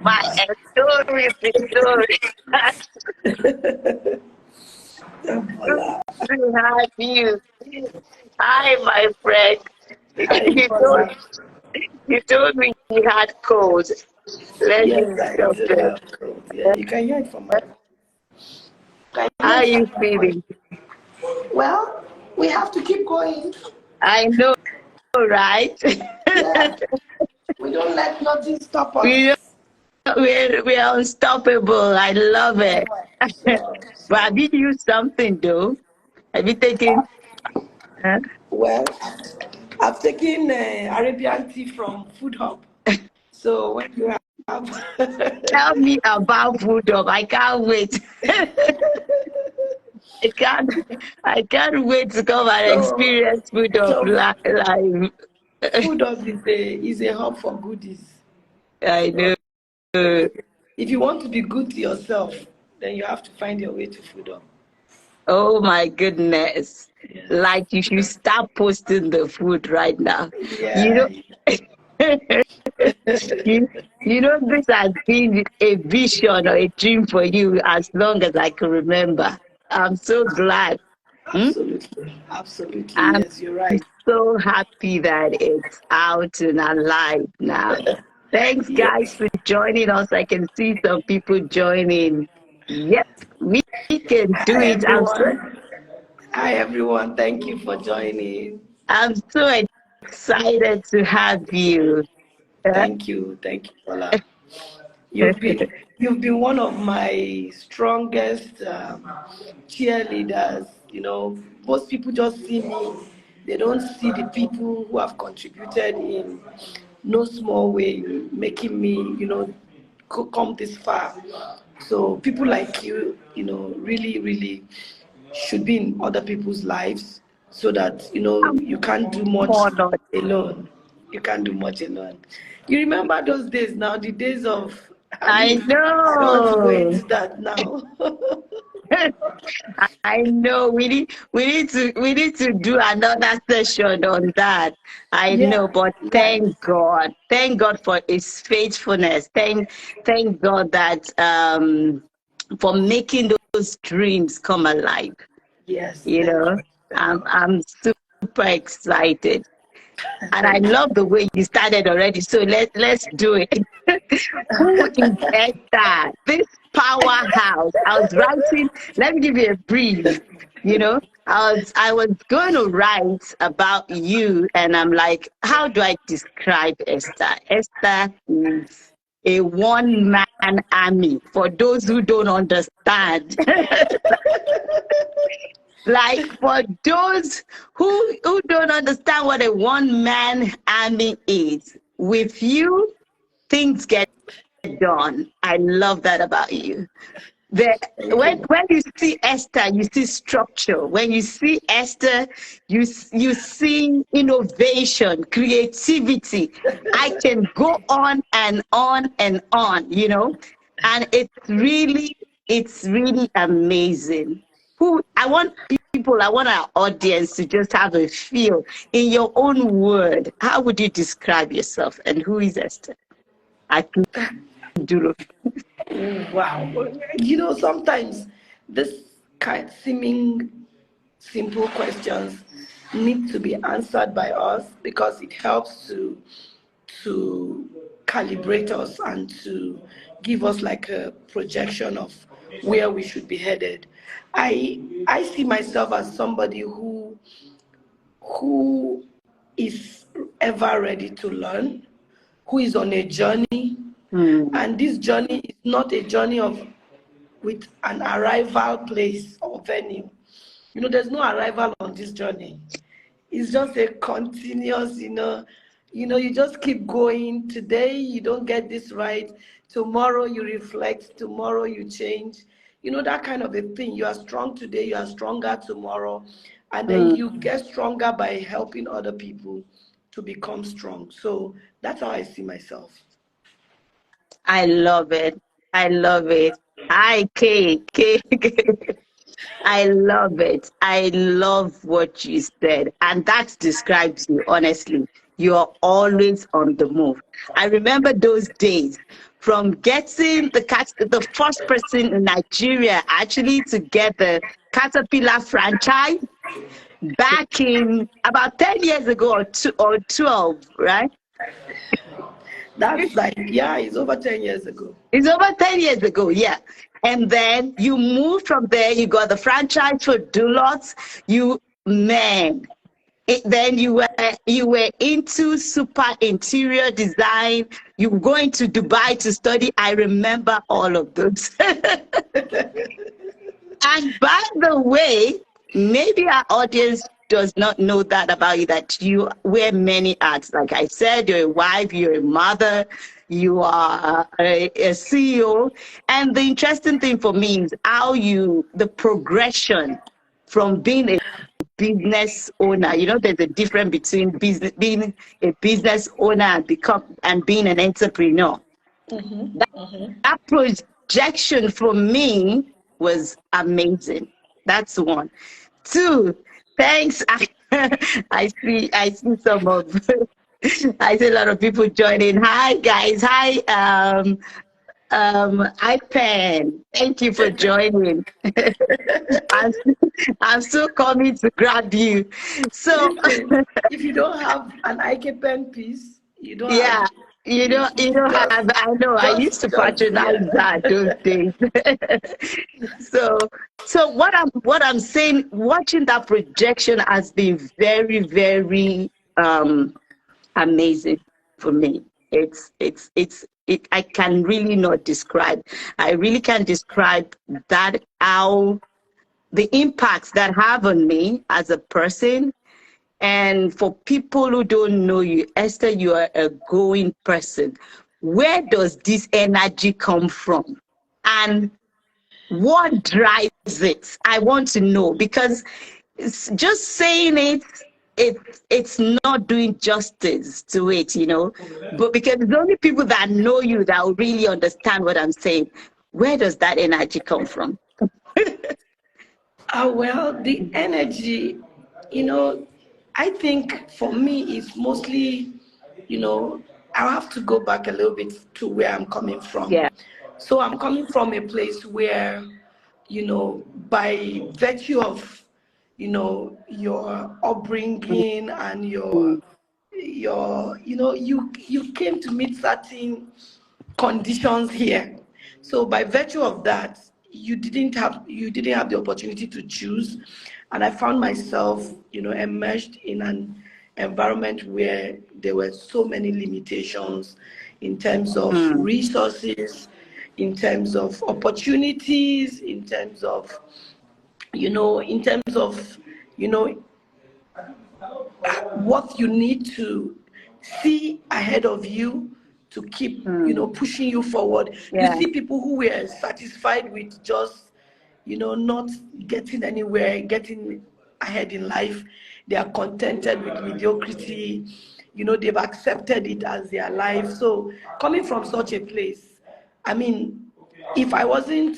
My story, Victoria. Bola. Good to have you. Hi, my friend. Hi, You told, Bola. you told me you had cold. Let me Yes, I stop do there. have cold. Yeah, you can hear it from my. Can How hear are it you from my voice. feeling? Well, we have to keep going. I know, right? Yeah, we don't let nothing stop we us. we're unstoppable. I love it. So, But have you used something though? Have you taken? Huh? well, I've taken Arabian tea from Food Hub. So when you have, Tell me about food up. I can't wait. I can't. I can't wait to come and so experience food up so live. Food Hub is a hub for goodies. I So know. if you want to be good to yourself, then you have to find your way to Food Hub. Oh my goodness! Yes. Like you should start posting the food right now. You Yeah. know. you, you know this has been a vision or a dream for you as long as I can remember. I'm so glad. Hmm? Absolutely. Absolutely. I'm Yes, you're right. so happy that it's out and alive now. Thanks, guys, Yes. for joining us. I can see some people joining. Yep, we can do Hi it. everyone. Hi everyone. Thank you for joining. I'm so excited to have you. Uh, Thank you. Thank you, Bola. You've been you've been one of my strongest cheerleaders. Most people just see me; they don't see the people who have contributed in no small way, making me, come this far. So people like you, really, really should be in other people's lives, so that I'm you can't do much honored. alone. You can't do much alone. You remember those days now, the days of, I I don't want to go know. into that now. I know we need to do another session on that. I know, Yeah, but yeah, thank God for His faithfulness. Thank God that for making those dreams come alive. yes, You thank know, you, thank you, I'm super excited, and I thank you. love the way you started already. So let's do it. Who is Esther? This powerhouse. I was writing. Let me give you a brief. You know, I was going to write about you, and I'm like, how do I describe Esther? Esther is a one-man army. For those who don't understand, like for those who don't understand what a one-man army is, with you, things get done. I love that about you. The, Thank when you. when you see Esther, you see structure. When you see Esther, you see innovation, creativity. I can go on and on and on, and it's really amazing. I want our audience to just have a feel in your own word. How would you describe yourself, and who is Esther Akinduro? Wow. Sometimes this kind seeming simple questions need to be answered by us, because it helps to calibrate us and to give us like a projection of where we should be headed. I see myself as somebody who is ever ready to learn, who is on a journey, Hmm. and this journey is not a journey of with an arrival place or venue. There's no arrival on this journey. It's just a continuous, you just keep going. Today you don't get this right. Tomorrow you reflect. Tomorrow you change. That kind of a thing. You are strong today. You are stronger tomorrow, and then Hmm. you get stronger by helping other people to become strong. So that's how I see myself. I love it. I love it. Hi, K. I love it. I love what you said. And that describes you, honestly. You are always on the move. I remember those days from getting the first person in Nigeria actually to get the Caterpillar franchise back in about 10 years ago or 12, right? That's like, yeah, it's over 10 years ago. It's over 10 years ago, yeah. And then you moved from there, you got the franchise for Dulots. Man, then you were into super interior design. You were going to Dubai to study. I remember all of those. And by the way, maybe our audience does not know that about you, that you wear many hats. Like I said, you're a wife, you're a mother, you are a CEO. And the interesting thing for me is the progression from being a business owner. There's a difference between being a business owner and being an entrepreneur. That projection for me was amazing. That's one. Two, thanks. I see some of I see a lot of people joining. Hi guys. Hi iPen. Thank you for joining. I'm, I'm still coming to grab you. So If you don't have an IK pen piece, you don't yeah, have. you don't have. I know. I used to patronize Yeah. that those days. so, so what I'm saying, watching that projection has been very, very amazing for me. I can really not describe. I really can't describe that how the impacts that have on me as a person. And for people who don't know you, Esther, you are a going person. Where does this energy come from? And what drives it? I want to know, because just saying it's not doing justice to it. But because it's only people that know you that will really understand what I'm saying. Where does that energy come from? Well, the energy, I think for me it's mostly, I'll have to go back a little bit to where I'm coming from. Yeah. So I'm coming from a place where, by virtue of, your upbringing and you came to meet certain conditions here. So by virtue of that, you didn't have the opportunity to choose. And I found myself, immersed in an environment where there were so many limitations in terms of resources, in terms of opportunities, in terms of, you know, what you need to see ahead of you to keep, pushing you forward. You Yeah. see people who were satisfied with just, not getting anywhere, getting ahead in life. They are contented with mediocrity. They've accepted it as their life. So coming from such a place, I mean, if I wasn't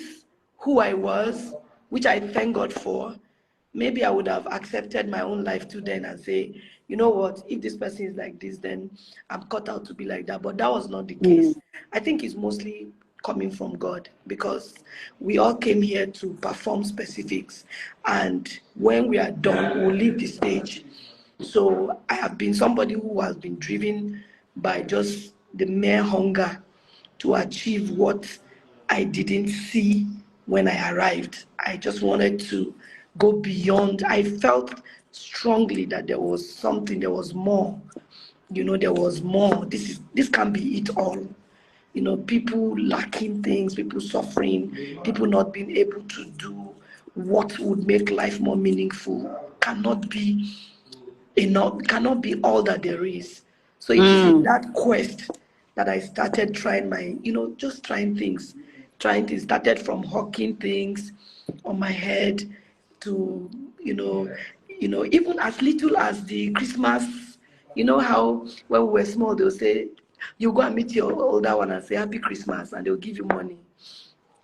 who I was, which I thank God for, maybe I would have accepted my own life too then and say, you know what, if this person is like this, then I'm cut out to be like that. But that was not the case. I think it's mostly coming from God, because we all came here to perform specifics. And when we are done, we'll leave the stage. So I have been somebody who has been driven by just the mere hunger to achieve what I didn't see when I arrived. I just wanted to go beyond. I felt strongly that there was something, there was more. There was more. This can't be it all. People lacking things, people suffering, people not being able to do what would make life more meaningful cannot be enough, cannot be all that there is. So it is in that quest that I started trying just trying things. Started from hawking things on my head to, even as little as the Christmas, how when we were small, they'll say, you go and meet your older one and say, Happy Christmas, and they'll give you money.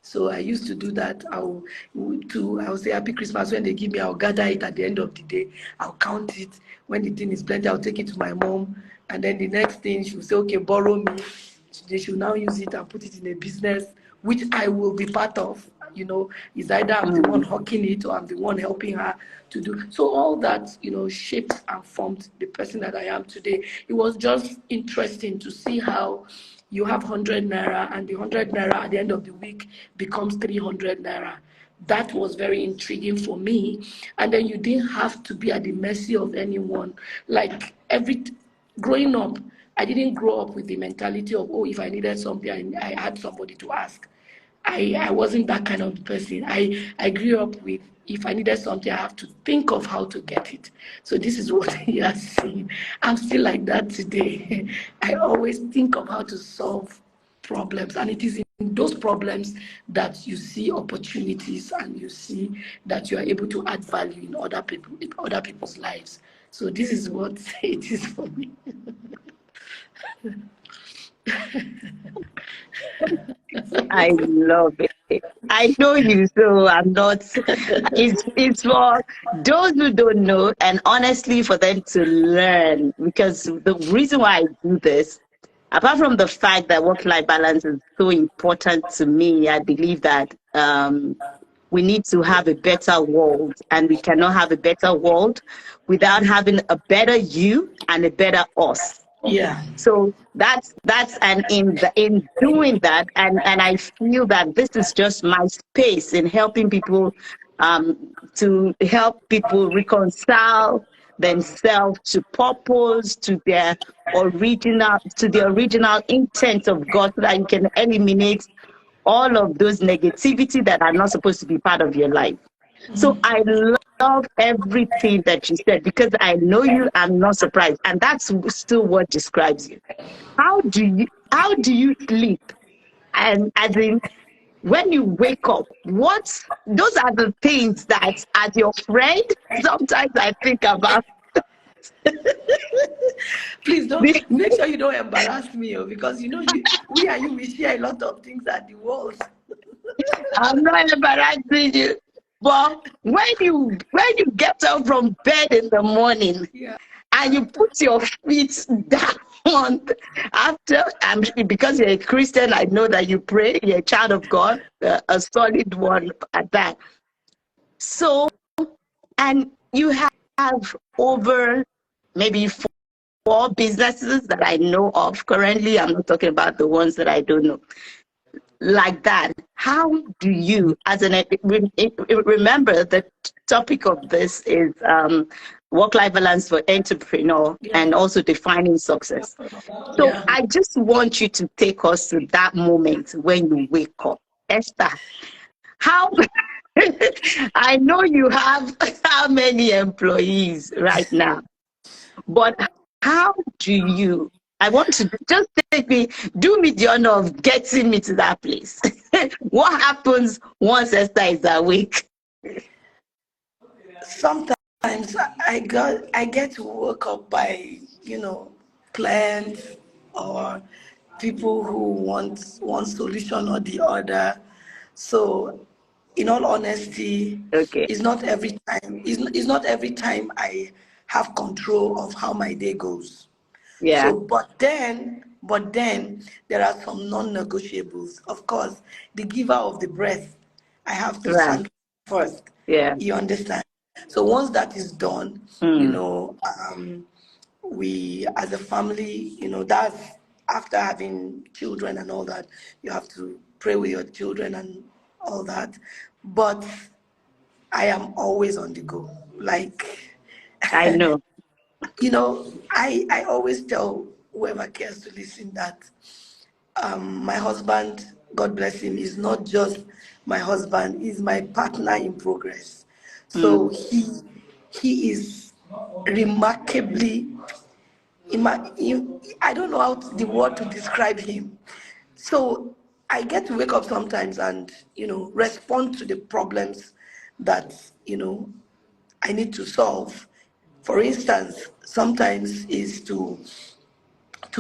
So I used to do that. I'll say Happy Christmas. When they give me, I'll gather it at the end of the day. I'll count it. When the thing is plenty, I'll take it to my mom and then the next thing she'll say, okay, borrow me. They should now use it and put it in a business which I will be part of. You know, it's either I'm the one hawking it or I'm the one helping her to do. So all that, you know, shaped and formed the person that I am today. It was just interesting to see how you have 100 naira and the 100 naira at the end of the week becomes 300 naira. That was very intriguing for me. And then you didn't have to be at the mercy of anyone. Like growing up, I didn't grow up with the mentality of, oh, if I needed something, I had somebody to ask. I wasn't that kind of person. I grew up with, if I needed something, I have to think of how to get it. So this is what you are seeing. I'm still like that today. I always think of how to solve problems, and it is in those problems that you see opportunities and you see that you are able to add value in other people's lives. So this is what it is for me. I love it. I know you, so I'm not. It's for those who don't know, and honestly, for them to learn. Because the reason why I do this, apart from the fact that work-life balance is so important to me, I believe that we need to have a better world, and we cannot have a better world without having a better you and a better us. Yeah. So that's and in doing that, and I feel that this is just my space in helping people, to help people reconcile themselves to purpose, to the original intent of God, so that you can eliminate all of those negativity that are not supposed to be part of your life. So I love everything that you said, because I know you. I'm not surprised, and that's still what describes you. How do you sleep? And as in, when you wake up, those are the things that, as your friend, sometimes I think about. Please don't make sure you don't embarrass me, because you know we and you, we share a lot of things at the walls. I'm not embarrassing you, but when you get up from bed in the morning, Yeah. and you put your feet down after, because you're a Christian, I know that you pray, you're a child of God, a solid one at that. So, and you have over maybe four businesses that I know of currently. I'm not talking about the ones that I don't know. Like that, how do you, remember the topic of this is work-life balance for entrepreneur, Yeah. and also defining success. So Yeah. I just want you to take us to that moment when you wake up, Esther. How I know you have how many employees right now, but how do you? I want to just do me the honor of getting me to that place. What happens once Esther is awake? Sometimes I get woke up by, clients or people who want one solution or the other. So, in all honesty, Okay. it's not every time I have control of how my day goes. Yeah. So, but then there are some non-negotiables. Of course, the giver of the breath, I have to Right. thank first. Yeah. You understand? So once that is done, Mm. we as a family, that's after having children and all that, you have to pray with your children and all that. But I am always on the go. Like, I know. I always tell whoever cares to listen that my husband, God bless him, is not just my husband, he's my partner in progress. So Mm. he is remarkably, I don't know the word to describe him. So I get to wake up sometimes and, respond to the problems that, I need to solve. For instance, sometimes is to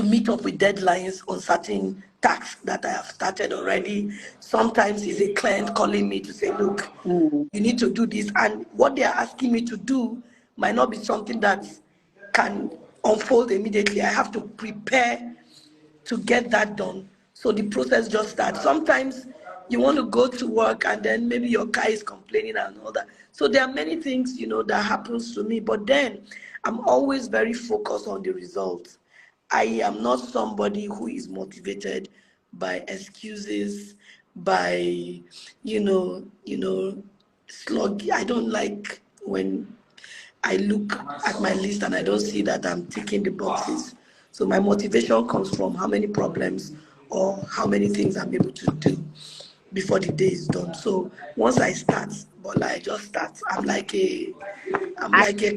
meet up with deadlines on certain tasks that I have started already. Sometimes it's a client calling me to say, look, Mm. you need to do this. And what they are asking me to do might not be something that can unfold immediately. I have to prepare to get that done. So the process just starts. Sometimes you want to go to work and then maybe your car is complaining and all that. So there are many things, that happens to me. But then I'm always very focused on the results. I am not somebody who is motivated by excuses, by, slug. I don't like when I look at my list and I don't see that I'm ticking the boxes. So my motivation comes from how many problems or how many things I'm able to do before the day is done. So once I start, Bola, I just start. I'm like a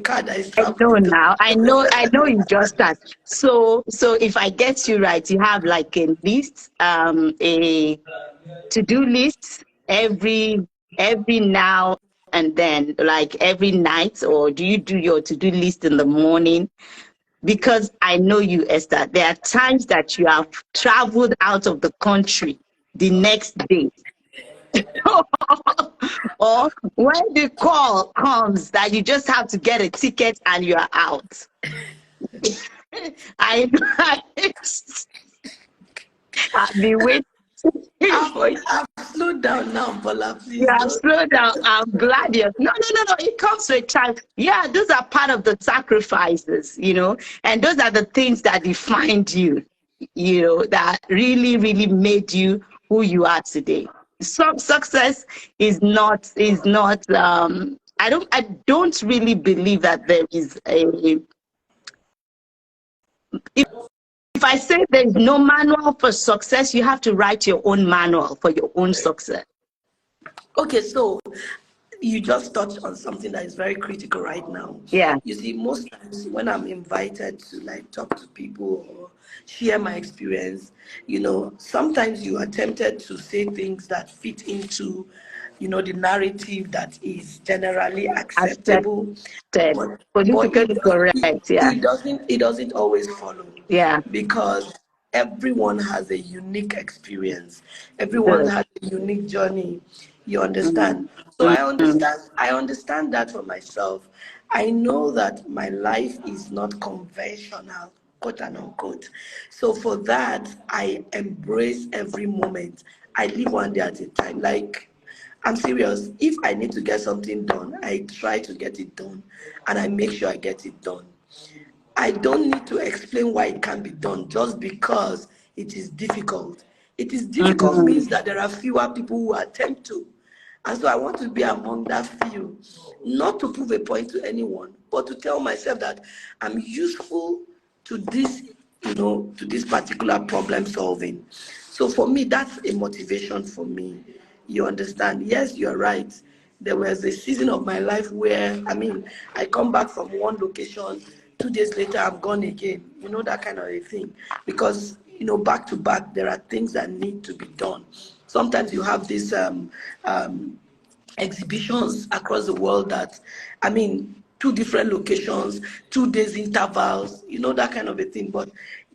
car that is I traveling know with the. now. I know you just that. So if I get you right, you have like a list, a to-do list every now and then, like every night, or do you do your to-do list in the morning? Because I know you, Esther. There are times that you have traveled out of the country the next day. Or when the call comes that you just have to get a ticket and you are out. I I've been waiting for you. I've slowed down now, Bola. You Please have don't. slowed down. I'm glad you. No. It comes with time. Yeah, those are part of the sacrifices, and those are the things that defined you, that really, really made you who you are today. Some success is not. I don't really believe that there is a. If I say there is no manual for success, you have to write your own manual for your own success. Okay, so you just touched on something that is very critical right now. Yeah, You see, most times when I'm invited to like talk to people or share my experience, sometimes you are tempted to say things that fit into, the narrative that is generally accepted, acceptable, but politically correct. Yeah, it doesn't always follow, yeah, because everyone has a unique experience. Everyone good. has a unique journey. You Mm, understand? So I understand that for myself. I know that my life is not conventional, quote and unquote. So for that, I embrace every moment. I live one day at a time. Like, I'm serious. If I need to get something done, I try to get it done and I make sure I get it done. I don't need to explain why it can't be done just because it is difficult. It is difficult mm, means that there are fewer people who attempt to. And so I want to be among that few, not to prove a point to anyone, but to tell myself that I'm useful to this particular problem solving. So for me, that's a motivation for me. You understand? Yes, you're right. There was a season of my life where, I come back from one location, 2 days later, I'm gone again. That kind of a thing. Because, back to back, there are things that need to be done. Sometimes you have these exhibitions across the world that, two different locations, 2 days intervals, that kind of a thing. But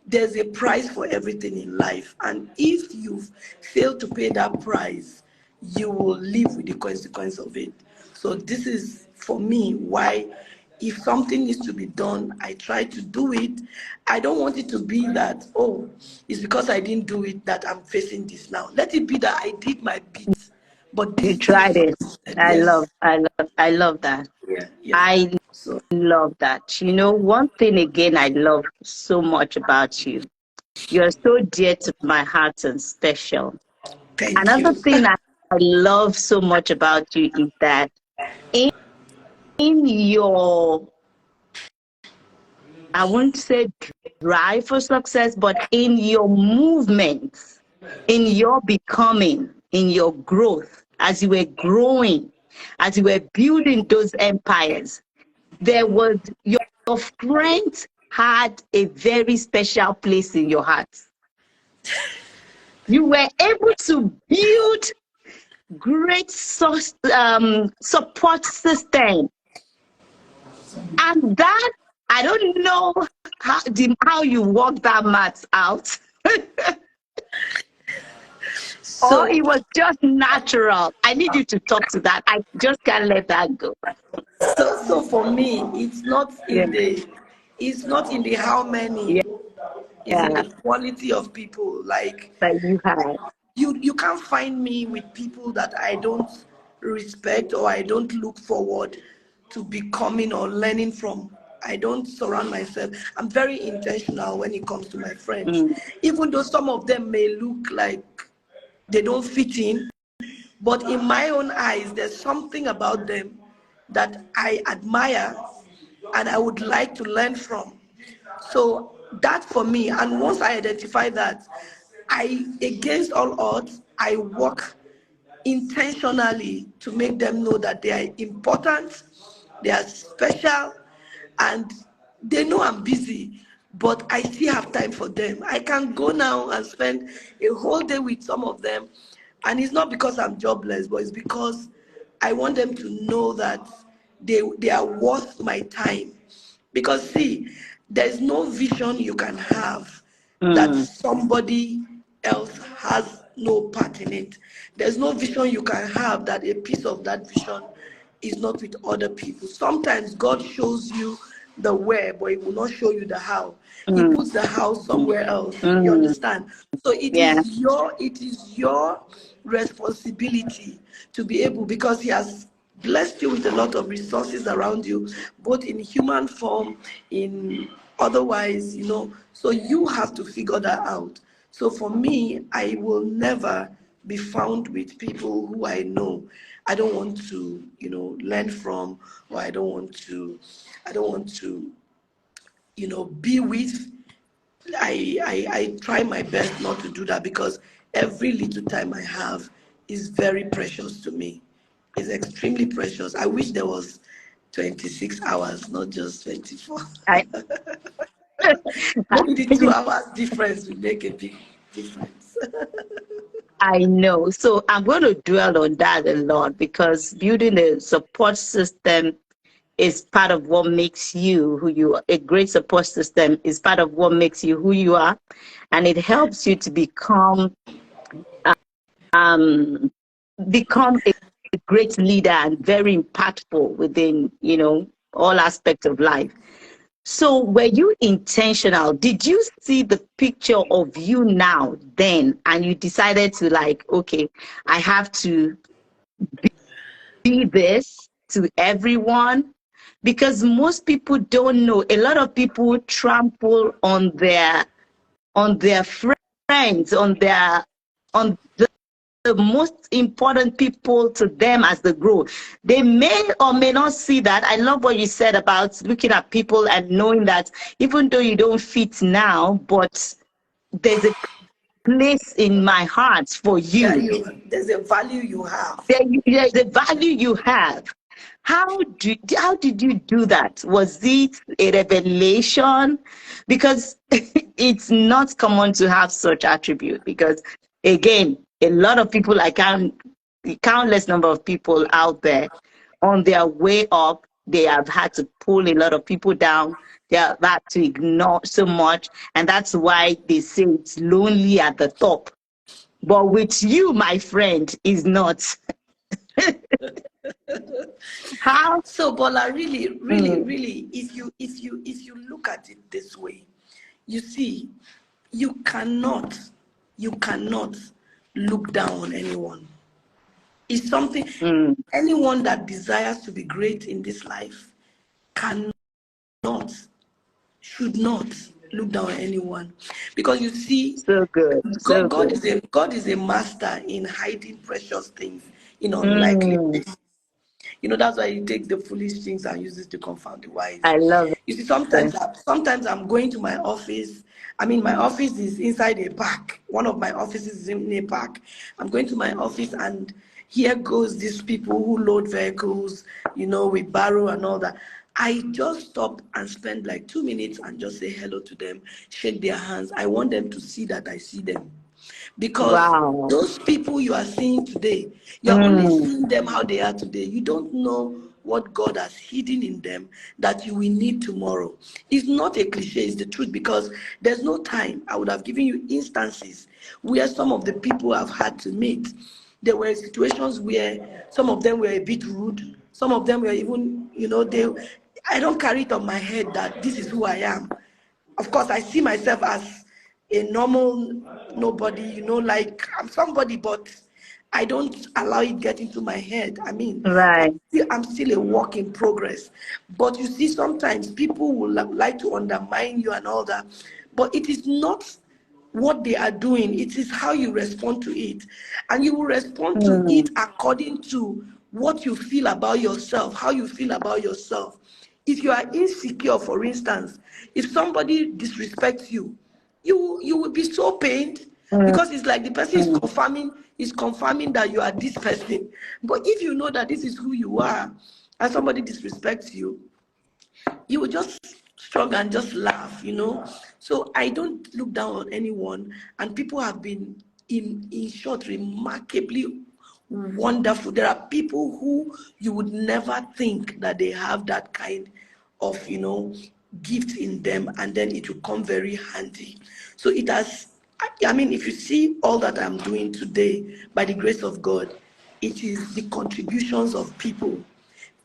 there's a price for everything in life. And if you fail to pay that price, you will live with the consequence of it. So this is, for me, why if something needs to be done, I try to do it. I don't want it to be that, oh, it's because I didn't do it that I'm facing this now. Let it be that I did my bit, but this you still tried it. succeeded. I love, Yes. I love, I love that. Yeah. I So love that. One thing again I love so much about you. You're so dear to my heart and special. thank Another you. thing I love so much about you is that in, in your, I won't say drive for success, but in your movements, in your becoming, in your growth, as you were growing, as you were building those empires, there was your friends had a very special place in your heart. You were able to build great support system, and that I don't know how you work that math out. Or So it was just natural. I need you to talk to that. I just can't let that go. so for me, it's not Yeah. in the It's not in the how many, Yeah, it's in the quality of people. Like, that you have. you can't find me with people that I don't respect or I don't look forward to becoming or learning from. I don't surround myself. I'm very intentional when it comes to my friends. Mm, Even though some of them may look like they don't fit in, but in my own eyes, there's something about them that I admire and I would like to learn from. So that for me, and once I identify that, I, against all odds, I work intentionally to make them know that they are important, they are special, and they know I'm busy, but I still have time for them. I can go now and spend a whole day with some of them, and it's not because I'm jobless, but it's because I want them to know that they are worth my time. Because see, there's no vision you can have that mm, somebody else has no part in it. There's no vision you can have that a piece of that vision is not with other people. Sometimes God shows you the where, but He will not show you the how. He mm, puts the how somewhere else. You mm. understand? So Yeah. it is your responsibility to be able, because He has blessed you with a lot of resources around you, both in human form, in otherwise, so you have to figure that out. So for me, I will never be found with people who I know I don't want to, learn from, or I don't want to, be with. I try my best not to do that, because every little time I have is very precious to me. It's extremely precious. I wish there was 26 hours, not just 24. I, Maybe the 2 hours difference will make a big difference. I know. So I'm going to dwell on that a lot because building a support system is part of what makes you who you are. A great support system is part of what makes you who you are. And it helps you to um, become a great leader and very impactful within, all aspects of life. So were you intentional? Did you see the picture of you now then and you decided to like, okay, I have to be this to everyone? Because most people don't know. A lot of people trample on their friends, on the most important people to them as they grow. They may or may not see that. I love what you said about looking at people and knowing that even though you don't fit now, but there's a place in my heart for Yeah, you. there's a value you have. There's a value you have. How did you do that? Was it a revelation? Because it's not common to have such attribute. Because again, a lot of people, countless number of people out there, on their way up, they have had to pull a lot of people down. They have had to ignore so much, and that's why they say it's lonely at the top. But with you, my friend, is not. How? So, Bola, really, really, Mm, really, if you look at it this way, you see, you cannot, you cannot look down on anyone. It's something, mm, anyone that desires to be great in this life cannot, should not look down on anyone, because you see, so good, so God good. is a master in hiding precious things in unlikely Mm, places. That's why He takes the foolish things and uses to confound the wise. I love You see, it. sometimes I'm going to my office. I mean, my office is inside a park. One of my offices is in a park. I'm going to my office, and here goes these people who load vehicles, with barrow and all that. I just stop and spend like 2 minutes and just say hello to them, shake their hands. I want them to see that I see them. Because Wow. those people you are seeing today, you're only Mm, seeing them how they are today. You don't know what God has hidden in them that you will need tomorrow. It's not a cliche, it's the truth, because there's no time. I would have given you instances where some of the people I've had to meet, there were situations where some of them were a bit rude, some of them were even, I don't carry it on my head that this is who I am. Of course, I see myself as a normal nobody, like I'm somebody, but I don't allow it get into my head. I mean, Right. I'm still a work in progress. But you see, sometimes people will like to undermine you and all that. But it is not what they are doing, it is how you respond to it. And you will respond to it according to what you feel about yourself, how you feel about yourself. If you are insecure, for instance, if somebody disrespects you, you will be so pained, because it's like the person is confirming that you are this person. But if you know that this is who you are, and somebody disrespects you, you will just shrug and just laugh. So I don't look down on anyone, and people have been, in short, remarkably wonderful. There are people who you would never think that they have that kind of, gift in them, and then it will come very handy. So it has, I mean, if you see all that I'm doing today, by the grace of God, it is the contributions of people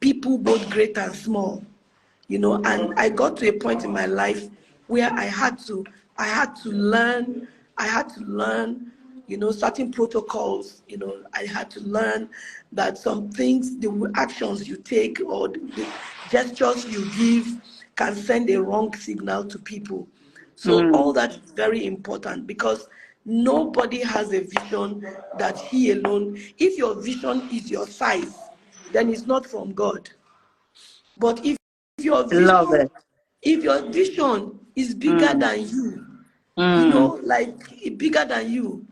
both great and small. And I got to a point in my life where I had to learn certain protocols. I had to learn that some things, the actions you take or the gestures you give, can send a wrong signal to people. So all that is very important, because nobody has a vision that he alone. If your vision is your size, then it's not from God. But if your Love vision, it. if your vision is bigger Mm. than you, Mm. like bigger than you,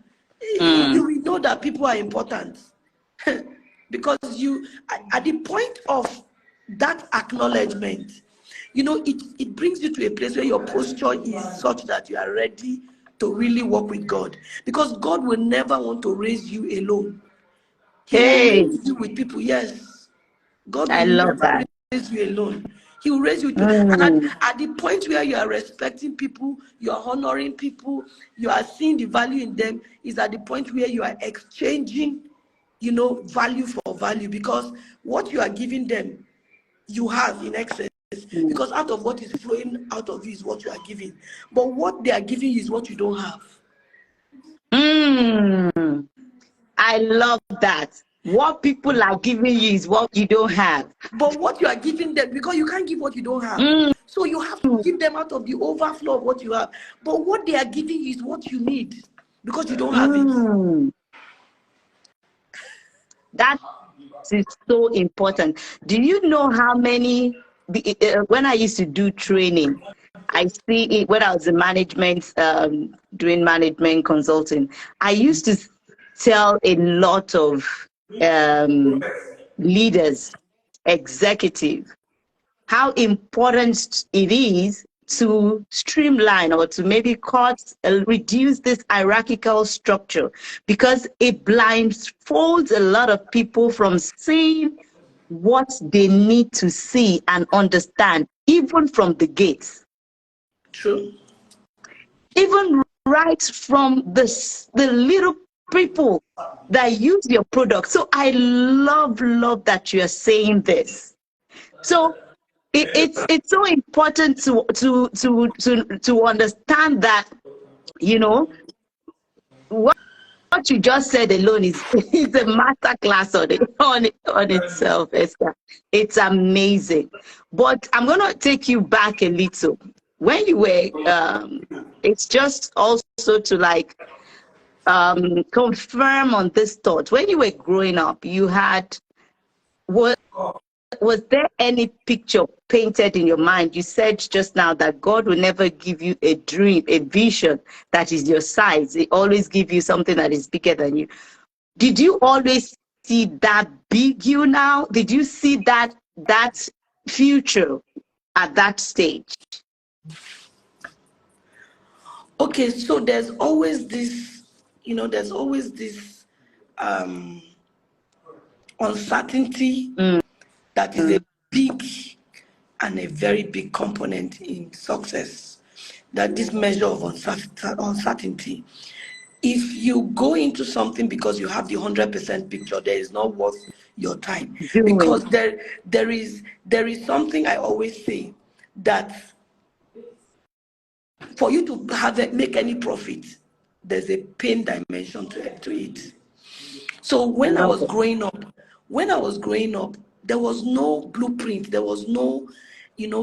Mm. you will know that people are important. Because at the point of that acknowledgement, it brings you to a place where your posture is such that you are ready to really work with God. Because God will never want to raise you alone. He will Hey, raise you with people. Yes. God I will love never that. raise you alone. He will raise you with people. And Mm. at the point where you are respecting people, you are honoring people, you are seeing the value in them, is at the point where you are exchanging, value for value. Because what you are giving them, you have in excess. Mm. Because out of what is flowing out of you is what you are giving. But what they are giving you is what you don't have. Mm. I love that. What people are giving you is what you don't have. But what you are giving them, because you can't give what you don't have. Mm. So you have to give them out of the overflow of what you have. But what they are giving you is what you need, because you don't have it. Mm. That is so important. Do you know how many, when I used to do training, I see it when I was in management, doing management consulting, I used to tell a lot of leaders, executives, how important it is to streamline or to maybe reduce this hierarchical structure, because it blindfolds a lot of people from seeing what they need to see and understand, even from the gates, True. even right from the little people that use your product. So I love that you're saying this. So it's so important to understand that, what you just said alone is a master class on itself, Esther. It's amazing. But I'm gonna take you back a little. When you were it's just also to like confirm on this thought. When you were growing up, you had what was there any picture painted in your mind? You said just now that God will never give you a dream, a vision that is your size. He always give you something that is bigger than you. Did you always see that big you now? Did you see that future at that stage? Okay, so there's always this um, uncertainty Mm. that is a big and a very big component in success. That this measure of uncertainty. if you go into something because you have the 100% picture, there is not worth your time. Do it. Because there is something I always say, that for you to make any profit, there's a pain dimension to it. So I love it. when I was growing up, there was no blueprint, there was no,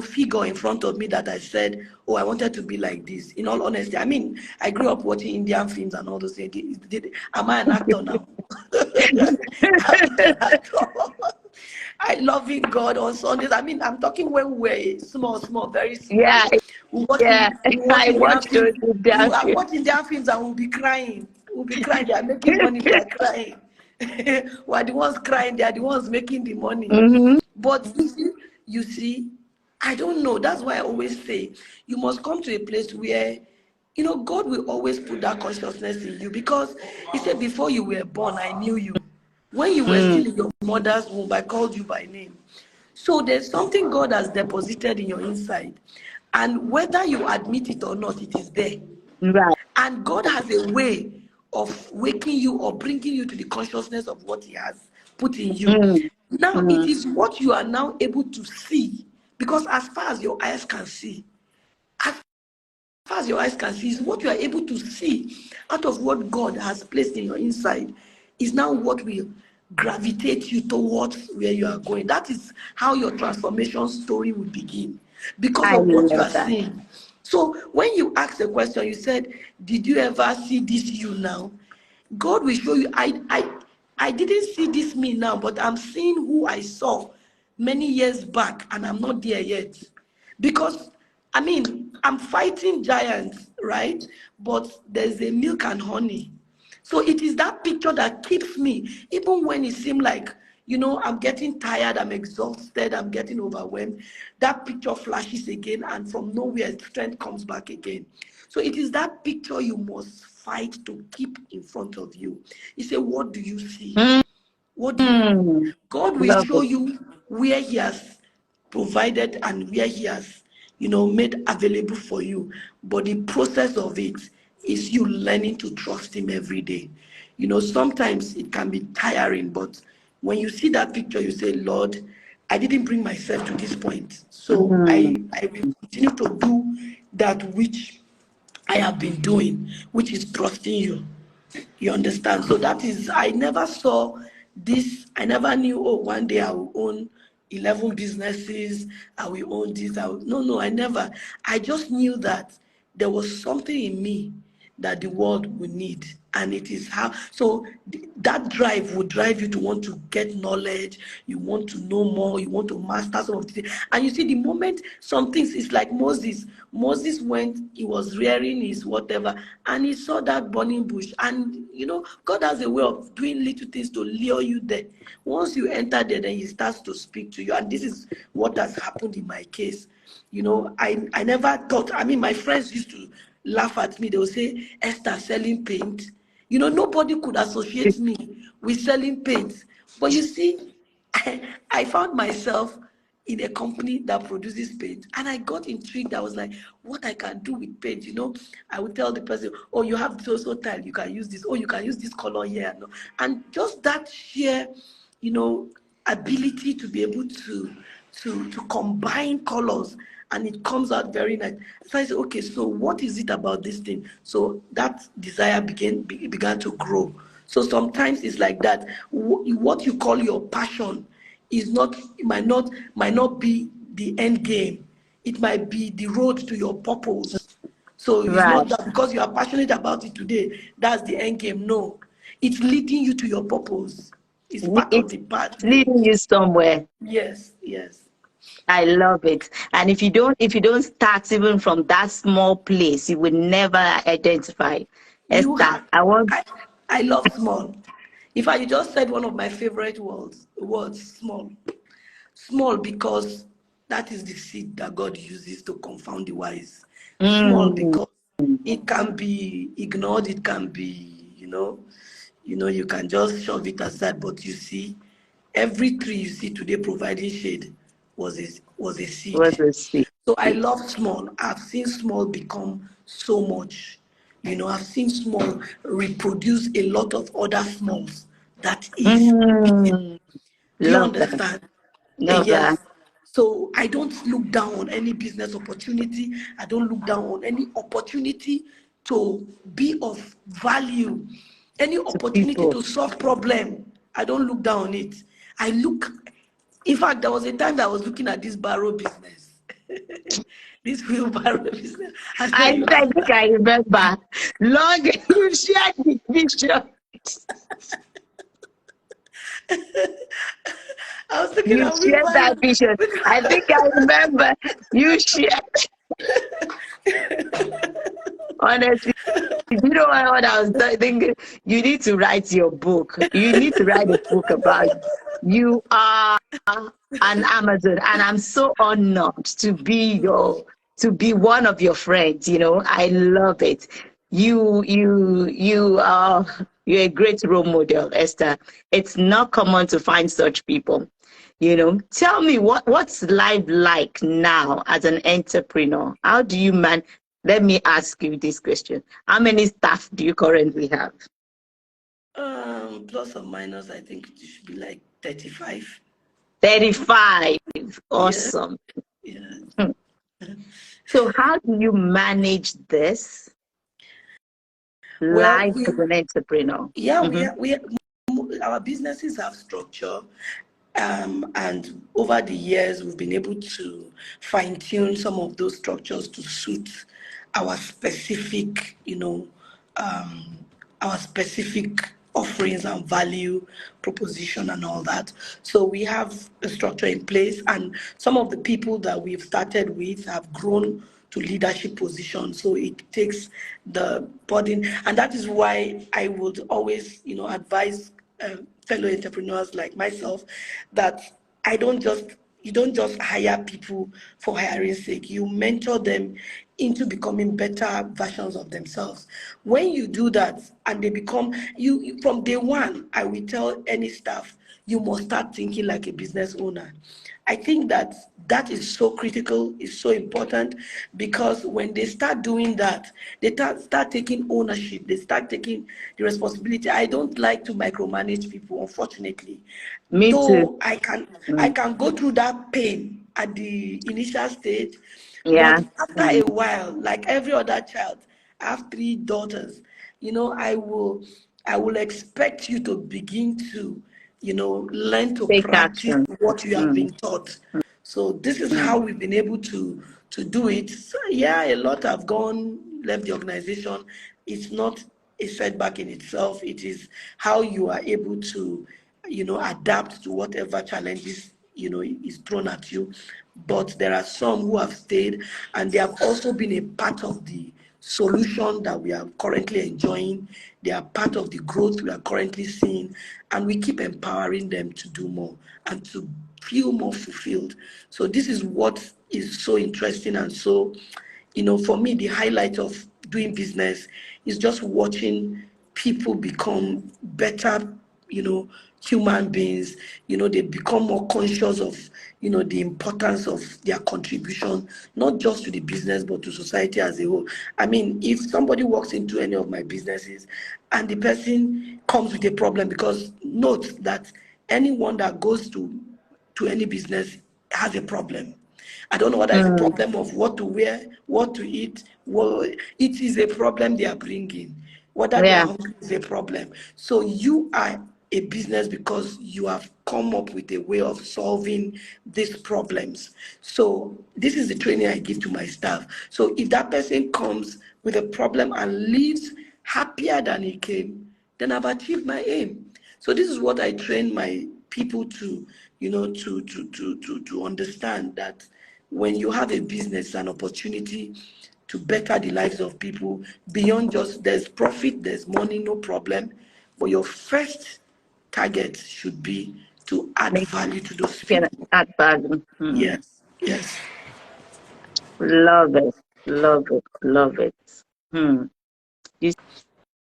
figure in front of me that I said, oh, I wanted to be like this. In all honesty, I mean, I grew up watching Indian films and all those things. Am I an actor now? I'm not an actor. I loving God on Sundays. I mean, I'm talking when we were small, very small. Yeah, yeah. We watch I Indian watched those films. We damn are films. watching Indian films and we'll be crying. We'll be crying. They are making money. We are crying. We are the ones crying. They are the ones making the money. Mm-hmm. But you see, I don't know. That's why I always say you must come to a place where God will always put that consciousness in you, because He said, before you were born, I knew you. When you were Mm. still in your mother's womb, I called you by name. So there's something God has deposited in your inside. And whether you admit it or not, it is there. Right. And God has a way of waking you or bringing you to the consciousness of what He has put in you. Mm. Now, it Mm. is what you are now able to see. Because as far as your eyes can see, as far as your eyes can see, is what you are able to see out of what God has placed in your inside, is now what will gravitate you towards where you are going. That is how your transformation story will begin, because I of what you love are that. seeing. So when you ask the question, you said, did you ever see this you now? God will show you. I didn't see this me now, but I'm seeing who I saw many years back, and I'm not there yet. Because, I mean, I'm fighting giants, right? But there's a milk and honey. So it is that picture that keeps me, even when it seems like, I'm getting tired, I'm exhausted, I'm getting overwhelmed. That picture flashes again, and from nowhere, strength comes back again. So it is that picture you must fight to keep in front of you. He said, what do you see? What do you see? Mm. God will Love show it. you where He has provided and where He has, made available for you. But the process of it is you learning to trust Him every day. Sometimes it can be tiring, but when you see that picture, you say, Lord, I didn't bring myself to this point. So Mm. I will continue to do that which I have been doing, which is trusting you. You understand? So that is, I never saw this. I never knew, oh, one day I will own 11 businesses. I will own this. No, I never. I just knew that there was something in me that the world would need. And it is how, so that drive would drive you to want to get knowledge, you want to know more, you want to master some of the things. And you see, the moment some things, it's like Moses went, he was rearing his whatever, and he saw that burning bush. And God has a way of doing little things to lure you there. Once you enter there, then He starts to speak to you. And this is what has happened in my case. I never thought, I mean, my friends used to laugh at me. They would say, Esther selling paint. Nobody could associate me with selling paint. But you see, I found myself in a company that produces paint, and I got intrigued. I was like, what I can do with paint. I would tell the person, oh, you have so tile, you can use this. Oh, you can use this color here. No. And just that sheer, you know, ability to be able to combine colors, and it comes out very nice. So I said, okay, so what is it about this thing? So that desire began to grow. So sometimes it's like that. What you call your passion is not, it might not be the end game. It might be the road to your purpose. So it's Right. not that because you are passionate about it today, that's the end game. No, it's leading you to your purpose. It's part of It's the pathway. leading you somewhere. Yes, yes. I love it. And if you don't start even from that small place, you will never identify. You Esther, have, I want I, I love small. In fact, you just said one of my favorite words, small. Small, because that is the seed that God uses to confound the wise. Small mm, because it can be ignored, it can be, you can just shove it aside. But you see, every tree you see today providing shade was a what seed. to see. So I love small. I've seen small become so much. You know, I've seen small reproduce a lot of other smalls. That is big. Mm, Do you love that. understand? Love Yes. that. So I don't look down on any business opportunity. I don't look down on any opportunity to be of value, any To opportunity people. to solve problem. I don't look down on it. I look. In fact, there was a time that I was looking at this barrow business, this wheelbarrow business. I said, I you think know, I remember. Long you shared the vision. I was looking You at shared that wheelbarrow. vision. I think I remember you shared. Honestly, you know what I was thinking? You need to write your book. You need to write a book about you are an Amazon, and I'm so honored to be one of your friends. You know, I love it. You are you're a great role model, Esther. It's not common to find such people. You know, tell me what's life like now as an entrepreneur? How do you man? Let me ask you this question. How many staff do you currently have? Plus or minus, I think it should be like 35. 35. Yeah, Awesome. yeah. Hmm. So how do you manage this Well, life as an entrepreneur? yeah, Mm-hmm. our businesses have structure, and over the years we've been able to fine tune some of those structures to suit our specific, our specific offerings and value proposition and all that. So we have a structure in place, and some of the people that we've started with have grown to leadership positions. So it takes the burden, and that is why I would always, advise fellow entrepreneurs like myself that I don't just you don't just hire people for hiring sake. You mentor them into becoming better versions of themselves. When you do that and they become from day one, I will tell any staff, you must start thinking like a business owner. I think that is so critical, is so important, because when they start doing that, they start taking ownership, they start taking the responsibility. I don't like to micromanage people, unfortunately. Me too. Though I Mm. can go through that pain at the initial stage, Yeah. but after a Mm. while, like every other child, I have three daughters. I will expect you to begin to, learn to Take practice action. what you have Mm. been taught. So this is Mm. how we've been able to do it. So yeah, a lot have gone, left the organization. It's not a setback in itself. It is how you are able to, adapt to whatever challenges, is thrown at you. But there are some who have stayed, and they have also been a part of the solution that we are currently enjoying. They are part of the growth we are currently seeing, and we keep empowering them to do more and to feel more fulfilled. So this is what is so interesting, and so, for me, the highlight of doing business is just watching people become better, human beings. They become more conscious of, the importance of their contribution, not just to the business, but to society as a whole. I mean, if somebody walks into any of my businesses and the person comes with a problem, because note that anyone that goes to any business has a problem. I don't know whether it's a Mm. problem of what to wear, what to eat. It is a problem they are bringing. Whether they are Yeah. hungry is a problem. So you are a business because you have come up with a way of solving these problems. So this is the training I give to my staff. So if that person comes with a problem and leaves happier than he came, then I've achieved my aim. So this is what I train my people to, to understand, that when you have a business, an opportunity to better the lives of people beyond just there's profit, there's money, no problem. But your first target should be to add Make value to those it people. add value. Mm. Yes, yes. Love it. Love it. Love it. Hmm. You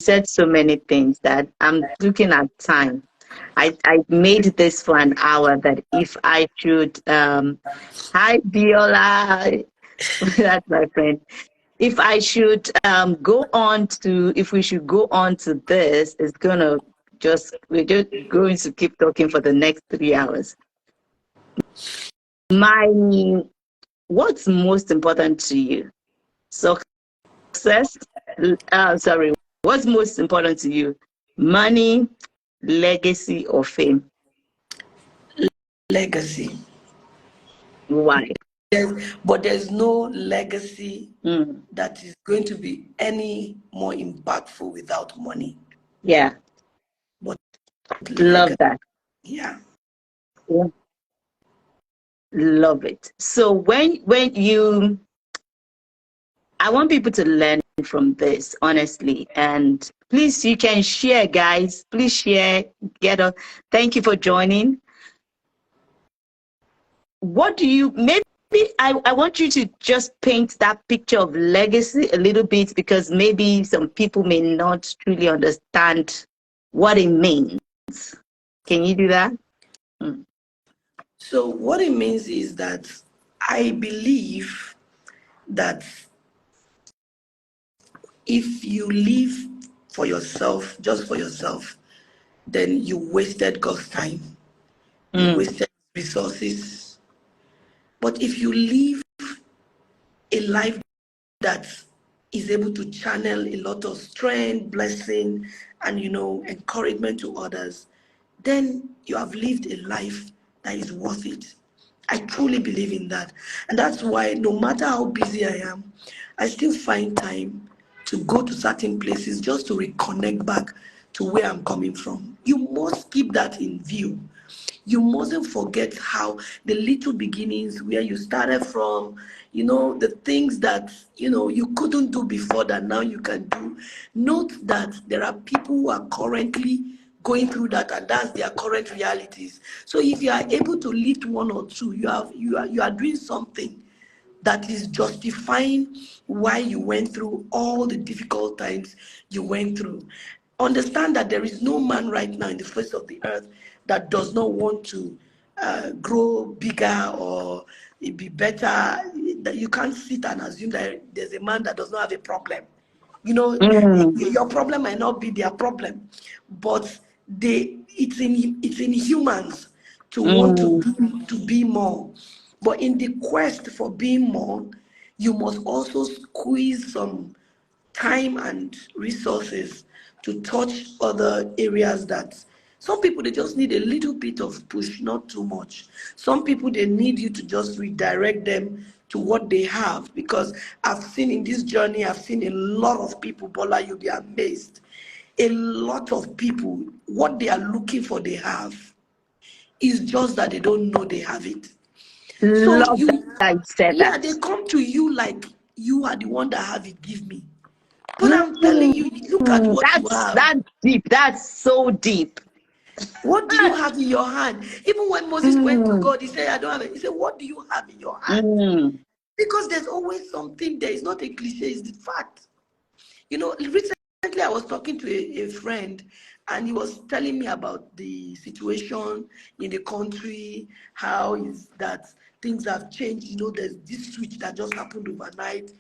said so many things that I'm looking at time. I made this for an hour that if I should hi Biola, that's my friend. if I should go on to, if we should go on to this, it's gonna we're just going to keep talking for the next 3 hours. What's most important to you? Success? Sorry, what's most important to you? Money, legacy, or fame? Legacy. Why? But there's no legacy Mm. that is going to be any more impactful without money. Yeah. But Love legacy, that. yeah. Yeah. Love it. So when you, I want people to learn from this, honestly. And please, you can share, guys. Please share. Thank you for joining. What do you, maybe I want you to just paint that picture of legacy a little bit, because maybe some people may not truly understand what it means. Can you do that? Mm. So what it means is that I believe that if you live for yourself, just for yourself, then you wasted God's time. You Mm. wasted resources. But if you live a life that is able to channel a lot of strength, blessing, and encouragement to others, then you have lived a life that is worth it. I truly believe in that. And that's why no matter how busy I am, I still find time to go to certain places just to reconnect back to where I'm coming from. You must keep that in view. You mustn't forget how the little beginnings, where you started from, the things that you couldn't do before that now you can do. Note that there are people who are currently going through that, and that's their current realities. So if you are able to lift one or two, you are doing something that is justifying why you went through all the difficult times you went through. Understand that there is no man right now in the face of the earth that does not want to grow bigger or be better. That you can't sit and assume that there's a man that does not have a problem. Mm. Your problem might not be their problem, but it's in humans to want Mm. to be more. But in the quest for being more, you must also squeeze some time and resources to touch other areas that some people, they just need a little bit of push, not too much. Some people, they need you to just redirect them to what they have, because I've seen in this journey, I've seen a lot of people, Bola, you'll be amazed. A lot of people, what they are looking for, they have. It's just that they don't know they have it. So Love that you said yeah, that. they come to you like you are the one that have it, give me. But I'm telling Mm. you, look at what you have. That's deep. That's so deep. What do you have in your hand? Even when Moses went to Mm. God, he said, I don't have it. He said, what do you have in your hand? Mm. Because there's always something there. It's not a cliche, it's the fact. Recently I was talking to a friend, and he was telling me about the situation in the country, how is that things have changed. There's this switch that just happened overnight.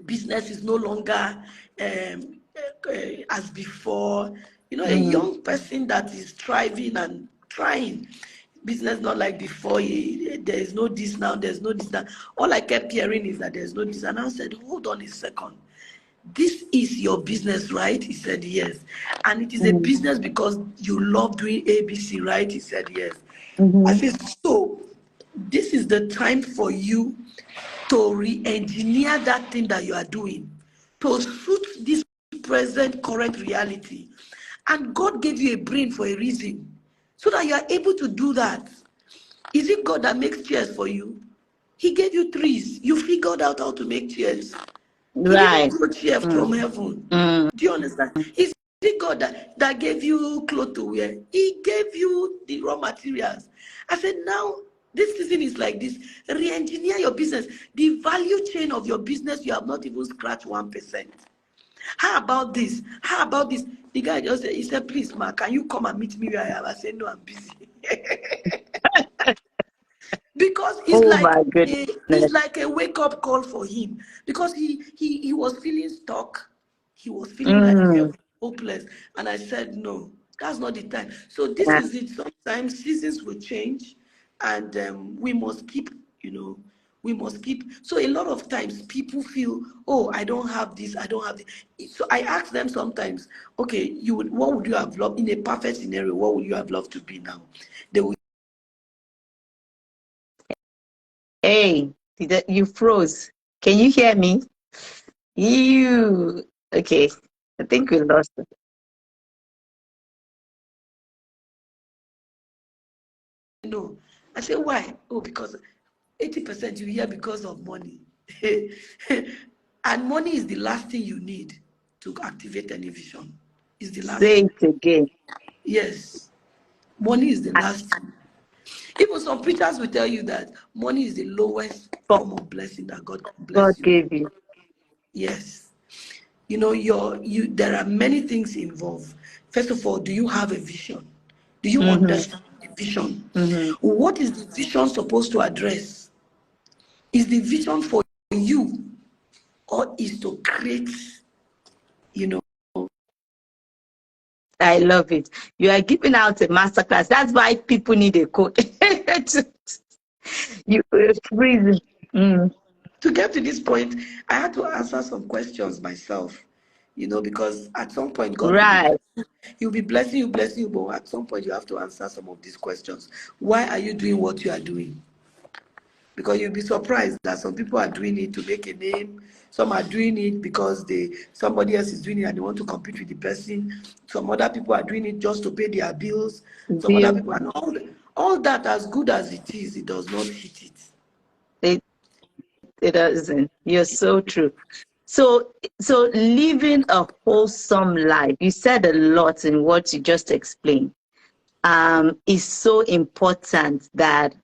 Business is no longer as before. A Mm. young person that is thriving and trying. Business not like before. There is no this now, there's no this now. All I kept hearing is that there's no this. And I said, hold on a second. This is your business, right? He said, yes. And it is a Mm. business because you love doing ABC, right? He said, yes. I Mm-hmm. said, so this is the time for you to re-engineer that thing that you are doing to suit this present current reality. And God gave you a brain for a reason, so that you are able to do that. Is it God that makes chairs for you? He gave you trees. You figured out how to make chairs. He didn't Right. grow chair Mm. from heaven. Mm. Do you understand? Is it God that gave you clothes to wear? He gave you the raw materials. I said, now this season is like this. Re-engineer your business. The value chain of your business, you have not even scratched 1%. How about this? How about this? The guy just said, he said, please, ma, can you come and meet me where I am? I said, no, I'm busy. because Oh my it's goodness. like a wake-up call for him, because he was feeling stuck. He was feeling like Mm, hopeless. And I said, no, that's not the time. So this yeah. is it. Sometimes seasons will change, and we must keep, we must keep. So a lot of times people feel, oh, I don't have this, I don't have this. So I ask them sometimes, okay, what would you have loved in a perfect scenario? What would you have loved to be now? They will. Hey, you froze. Can you hear me? You okay? I think we lost it. No. I say, why? Oh, because 80% you hear because of money. And money is the last thing you need to activate any vision. Is the last Say thing. it again. Yes. Money is the I- last thing. Even some preachers will tell you that money is the lowest God form of blessing that God can God bless you with. gave you. Yes. There are many things involved. First of all, do you have a vision? Do you Mm-hmm, understand the vision? mm-hmm. What is the vision supposed to address? Is the vision for you, or is to create, you know? I love it. You are giving out a masterclass. That's why people need a coach. You freeze. Mm, To get to this point, I had to answer some questions myself, because at some point God will be right. blessing. He'll be blessing you, but at some point you have to answer some of these questions. Why are you doing what you are doing? Because you'll be surprised that some people are doing it to make a name. Some are doing it because somebody else is doing it and they want to compete with the person. Some other people are doing it just to pay their bills. Some other Bill, people, and all that, as good as it is, it does not hit it. it, it doesn't. You're so true. So living a wholesome life, you said a lot in what you just explained, is so important that,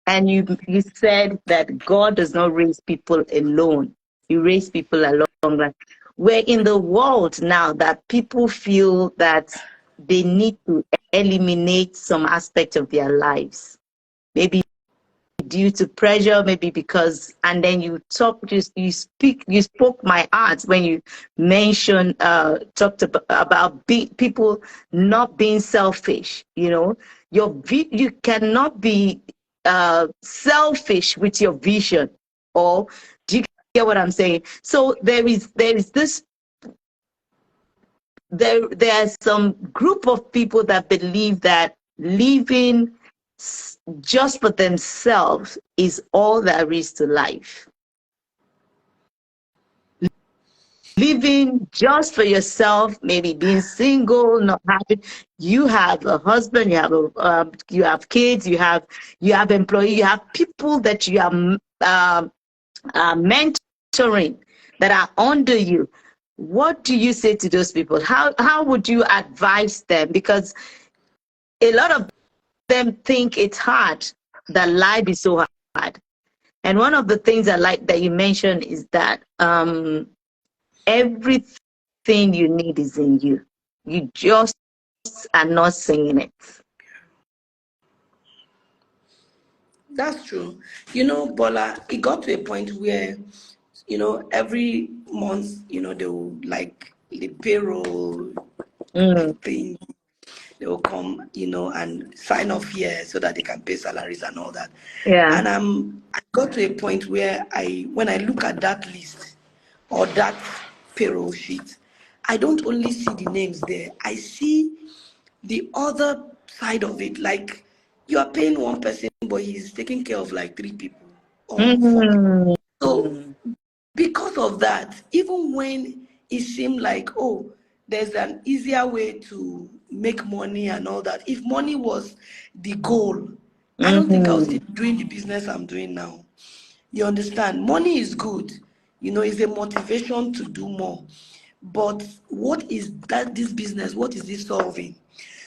and you said that God does not raise people alone. He raise people along. We're in the world now that people feel that they need to eliminate some aspect of their lives. Maybe due to pressure, maybe because, and then you spoke my heart when you mentioned, talked about people not being selfish. You cannot be selfish with your vision, or do you get what I'm saying? So there's some group of people that believe that living just for themselves is all there is to life. Living just for yourself, maybe being single, not having, you have a husband, you have kids, you have employees, you have people that you are mentoring that are under you. What do you say to those people? How would you advise them? Because a lot of them think it's hard, that life is so hard. And one of the things I like that you mentioned is that everything you need is in you. You just are not saying it. That's true. Bola, it got to a point where, every month, they will, like the payroll Mm, thing, they will come, and sign off here so that they can pay salaries and all that. yeah. And I got to a point where when I look at that list or that payroll sheet, I don't only see the names there. I see the other side of it. Like, you are paying one person, but he's taking care of like three people or four people. Mm, So because of that, even when it seemed like, oh, there's an easier way to make money and all that, if money was the goal, I don't think I was mm-hmm. still doing the business I'm doing now. You understand? Money is good, it's a motivation to do more. But what is this business? What is this solving?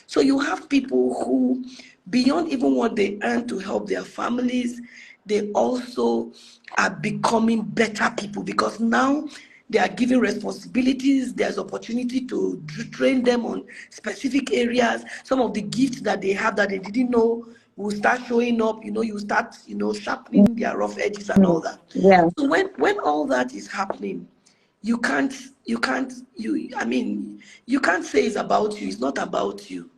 So you have people who, beyond even what they earn to help their families, they also are becoming better people, because now they are given responsibilities. There's opportunity to train them on specific areas. Some of the gifts that they have that they didn't know will start showing up. You start, sharpening their rough edges and all that. Yeah. So when all that is happening, you can't you can't say it's about you. It's not about you.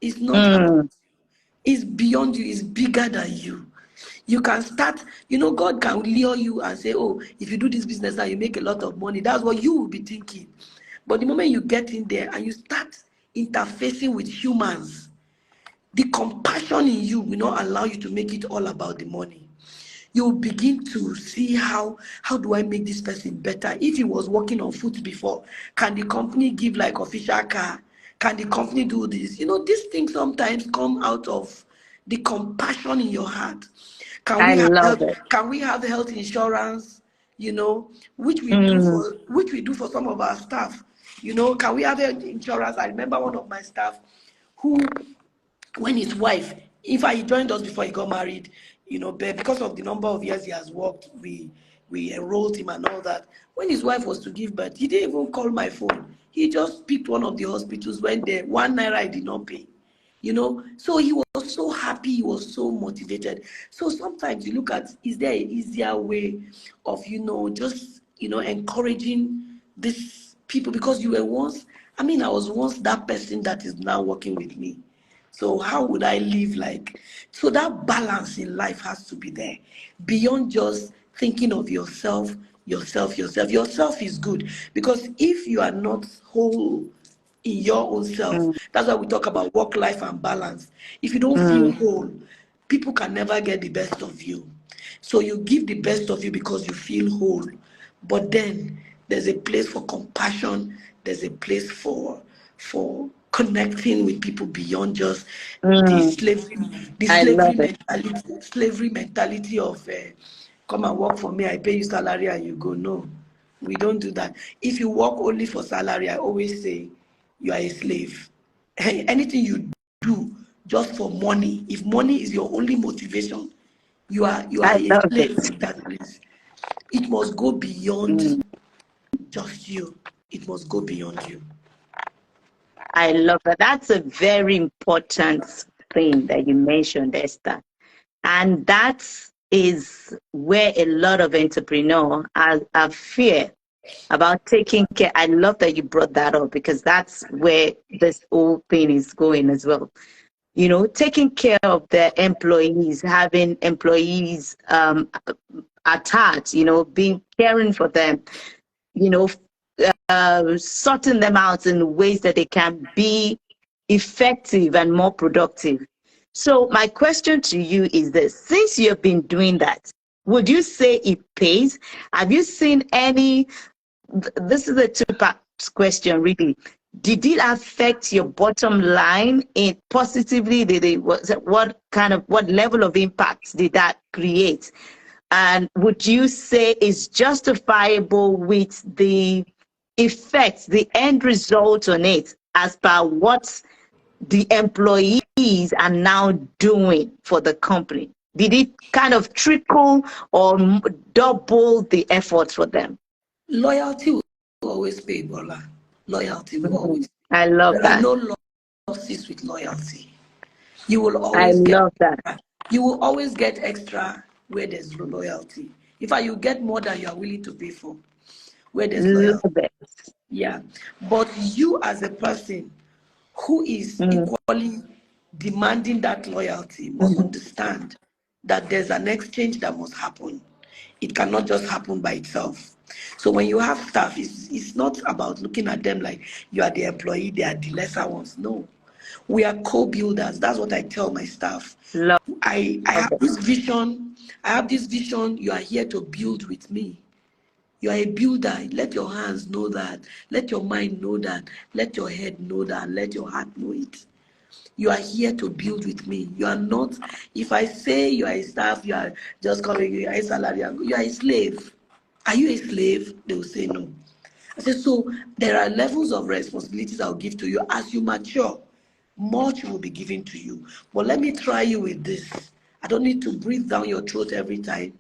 It's not about Mm. It's beyond you. It's bigger than you. You can start, God can lure you and say, oh, if you do this business now, you make a lot of money. That's what you will be thinking. But the moment you get in there and you start interfacing with humans, the compassion in you will not allow you to make it all about the money. You begin to see how do I make this person better? If he was walking on foot before, can the company give like official car? Can the company do this? These things sometimes come out of the compassion in your heart. Can I we have love health, it. can we have health insurance? Which we do Mm. for some of our staff. Can we have health insurance? I remember one of my staff who, when his wife, in fact, he joined us before he got married, but because of the number of years he has worked, we enrolled him and all that. When his wife was to give birth, he didn't even call my phone. He just picked one of the hospitals, went there, 1 naira I did not pay. So he was so happy, he was so motivated. So sometimes you look at, is there an easier way of, just, encouraging these people? Because you were once, I was once that person that is now working with me. So how would I live like? So that balance in life has to be there. Beyond just thinking of yourself, yourself, yourself. Yourself is good, because if you are not whole in your own self, Mm. that's why we talk about work life and balance. If you don't feel Mm. whole, people can never get the best of you. So you give the best of you because you feel whole. But then there's a place for compassion, there's a place for connecting with people beyond just the Mm. slavery, the I love slavery it. mentality, of come and work for me, I pay you salary and you go. No, we don't do that. If you work only for salary, I always say you are a slave. Anything you do just for money, if money is your only motivation, you are I a love it. slave in that place. It must go beyond Mm. just you. It must go beyond you. I love that. That's a very important thing that you mentioned, Esther. And that is where a lot of entrepreneurs are fear about taking care. I love that you brought that up, because that's where this whole thing is going as well. Taking care of their employees, having employees attached, being caring for them, you know, sorting them out in ways that they can be effective and more productive. So my question to you is this: since you have been doing that, would you say it pays? Have you seen any? This is a two-part question, really. Did it affect your bottom line in positively? What level of impact did that create? And would you say it's justifiable with the effect, the end result on it, as per what the employees are now doing for the company? Did it kind of trickle or double the effort for them? Loyalty will always pay, Bola. Loyalty will always. I love There are that. no losses with loyalty. You will I always get love that. extra. You will always get extra where there's loyalty. In fact, you get more than you are willing to pay for where there's loyalty. Love it. Yeah. But you as a person who is Mm. equally demanding that loyalty must Mhm. understand that there's an exchange that must happen. It cannot just happen by itself. So when you have staff, it's not about looking at them like you are the employee, they are the lesser ones. No. We are co-builders. That's what I tell my staff. Love, I love have it. this vision. I have this vision. You are here to build with me. You are a builder. Let your hands know that. Let your mind know that. Let your head know that. And let your heart know it. You are here to build with me. You are not, if I say you are a staff, you are just coming, you are a salary, you are a slave. Are you a slave? They will say no. I said, so there are levels of responsibilities I'll give to you. As you mature, much will be given to you. But let me try you with this. I don't need to breathe down your throat every time.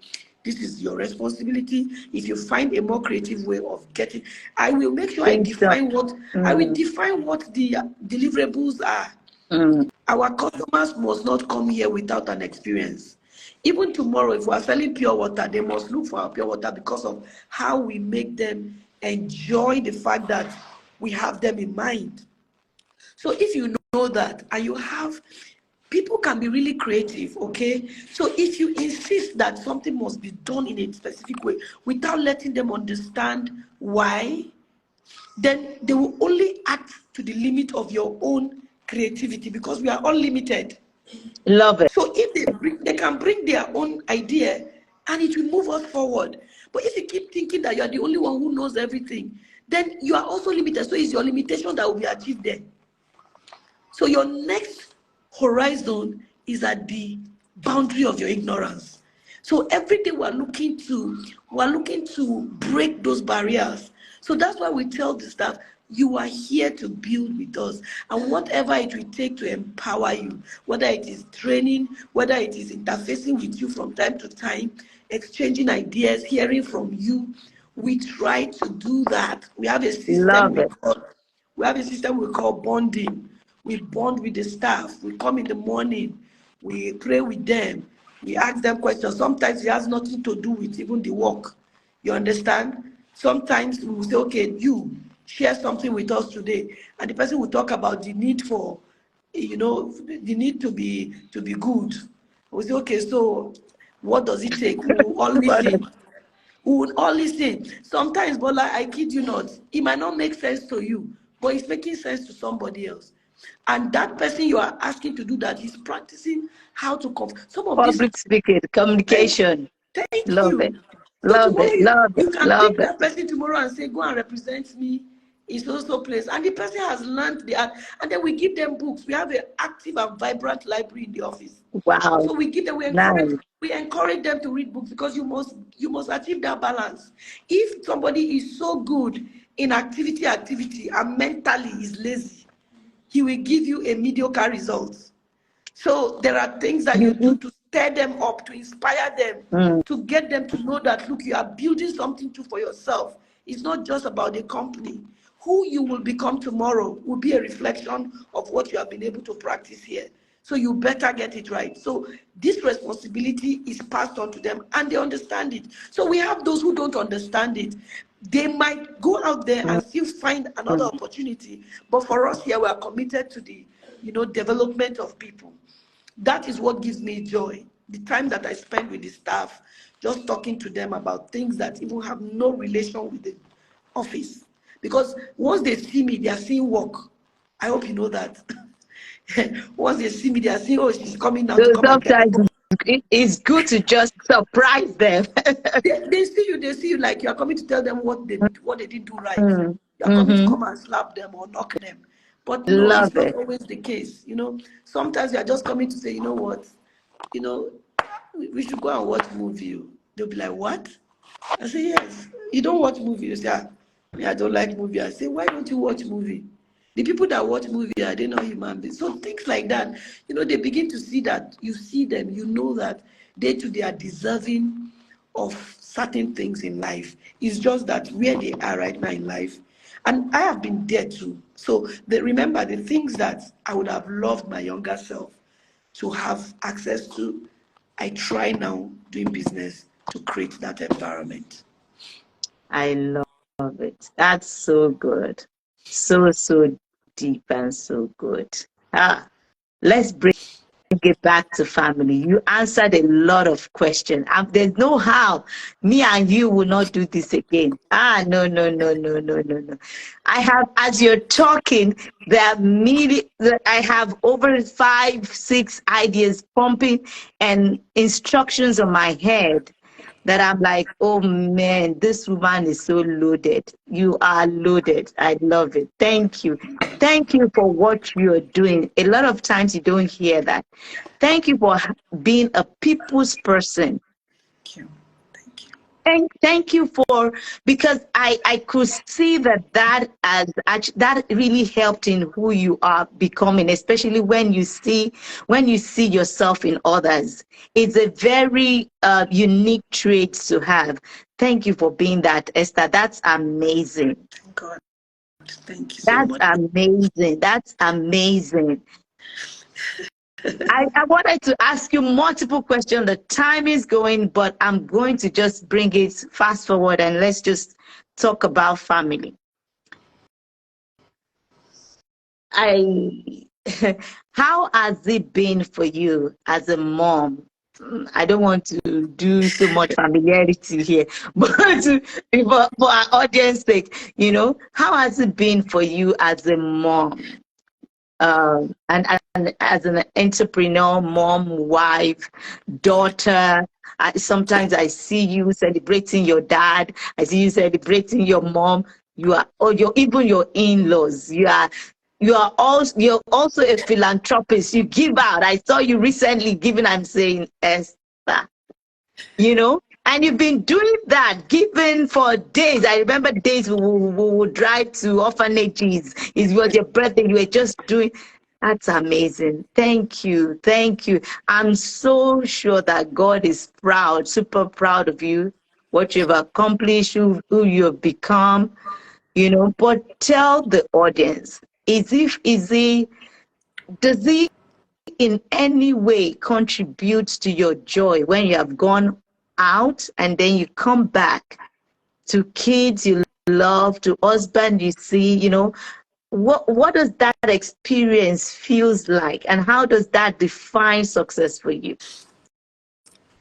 This is your responsibility. If you find a more creative way of getting, I will make sure I Please don't. define what I will Mm. define what the deliverables are. Mm. Our customers must not come here without an experience. Even tomorrow, if we are selling pure water, they must look for our pure water because of how we make them enjoy the fact that we have them in mind. So if you know that, and you have, people can be really creative, okay? So if you insist that something must be done in a specific way without letting them understand why, then they will only act to the limit of your own creativity, because we are all limited. Love it. So if they can bring their own idea and it will move us forward. But if you keep thinking that you are the only one who knows everything, then you are also limited. So it's your limitation that will be achieved there. So your next horizon is at the boundary of your ignorance. So every day we're looking to break those barriers. So that's why we tell the staff, you are here to build with us. And whatever it will take to empower you, whether it is training, whether it is interfacing with you from time to time, exchanging ideas, hearing from you, we try to do that. Love it. We have a system we call bonding. We bond with the staff. We come in the morning. We pray with them. We ask them questions. Sometimes it has nothing to do with even the work. You understand? Sometimes we will say, okay, you share something with us today. And the person will talk about the need for, the need to be good. We say, okay, so what does it take? We will all listen. We would all listen. Sometimes, Bola, I kid you not, it might not make sense to you, but it's making sense to somebody else. And that person you are asking to do that, he's practicing how to some of these. Public speaking, Thank, communication. thank Love it. you. So Love tomorrow it. Love it. you can Love pick it. that person tomorrow and say, go and represent me in so place. And the person has learned the art. And then we give them books. We have an active and vibrant library in the office. Wow. So we give them, Nice. we encourage them to read books, because you must achieve that balance. If somebody is so good in activity and mentally is lazy, he will give you a mediocre result. So there are things that you do to stir them up, to inspire them, Mm. to get them to know that, look, you are building something too for yourself. It's not just about the company. Who you will become tomorrow will be a reflection of what you have been able to practice here. So you better get it right. So this responsibility is passed on to them, and they understand it. So we have those who don't understand it. They might go out there and still find another Mm. opportunity. But for us here, we are committed to the development of people. That is what gives me joy. The time that I spend with the staff, just talking to them about things that even have no relation with the office. Because once they see me, they are seeing work. I hope you know that. Once they see me, they are seeing, oh, she's coming now to So come and get sometimes work. it's good to just surprise them. They see you like you are coming to tell them what they didn't do right. Mm. You are coming to Mm-hmm. come and slap them or knock them. But no, it's Love not it. always the case. Sometimes you are just coming to say, you know what, you know, we should go and watch movie. They'll be like, what? I say, yes. You don't watch movie. You say, I don't like movie. I say, why don't you watch movie? The people that watch movie, are they not human beings? So things like that, they begin to see that. You see them, you know that they too, they are deserving of certain things in life. It's just that where they are right now in life, and I have been there too. So remember the things that I would have loved my younger self to have access to. I try now doing business to create that environment. I love it. That's so good. So, so deep and so good. Ah, let's bring it back to family. You answered a lot of questions. There's no how me and you will not do this again. No, no, no, no, no, no, no. I have, as you're talking, I have over 5, 6 ideas pumping and instructions on my head that I'm like, oh man, this woman is so loaded. You are loaded. I love it. Thank you. Thank you for what you're doing. A lot of times you don't hear that. Thank you for being a people's person. Thank you. Thank you. Thank you for, because I could see that really helped in who you are becoming, especially when you see yourself in others. It's a very unique trait to have. Thank you for being that, Esther. That's amazing. Thank God. Thank you so That's much. amazing. That's amazing. I wanted to ask you multiple questions. The time is going, but I'm going to just bring it fast forward and let's just talk about family. I how has it been for you as a mom? I don't want to do so much familiarity here, but for our audience sake, how has it been for you as a mom? And as an entrepreneur, mom, wife, daughter. Sometimes I see you celebrating your dad. I see you celebrating your mom. You are, or even your in-laws. You're also a philanthropist. You give out. I saw you recently giving. I'm saying, Esther, and you've been doing that, giving for days. I remember days we would drive to orphanages. It was your birthday. You were just doing. That's amazing. Thank you. Thank you. I'm so sure that God is proud, super proud of you, what you've accomplished, who you've become, But tell the audience, does he in any way contributes to your joy when you have gone out and then you come back to kids you love, to husband you see, what does that experience feels like, and how does that define success for you?